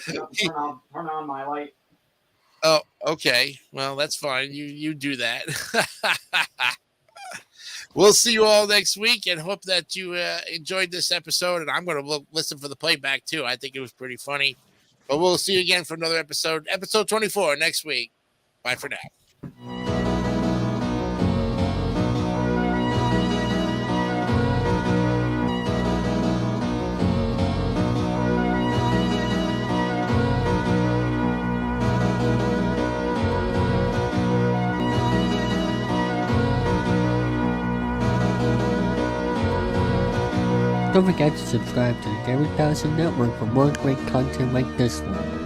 turn on my light. Oh, okay. Well, that's fine. You do that. We'll see you all next week, and hope that you enjoyed this episode. And I'm going to listen for the playback too. I think it was pretty funny. But we'll see you again for another episode 24 next week. Bye for now. Don't forget to subscribe to the Gary Dawson Network for more great content like this one.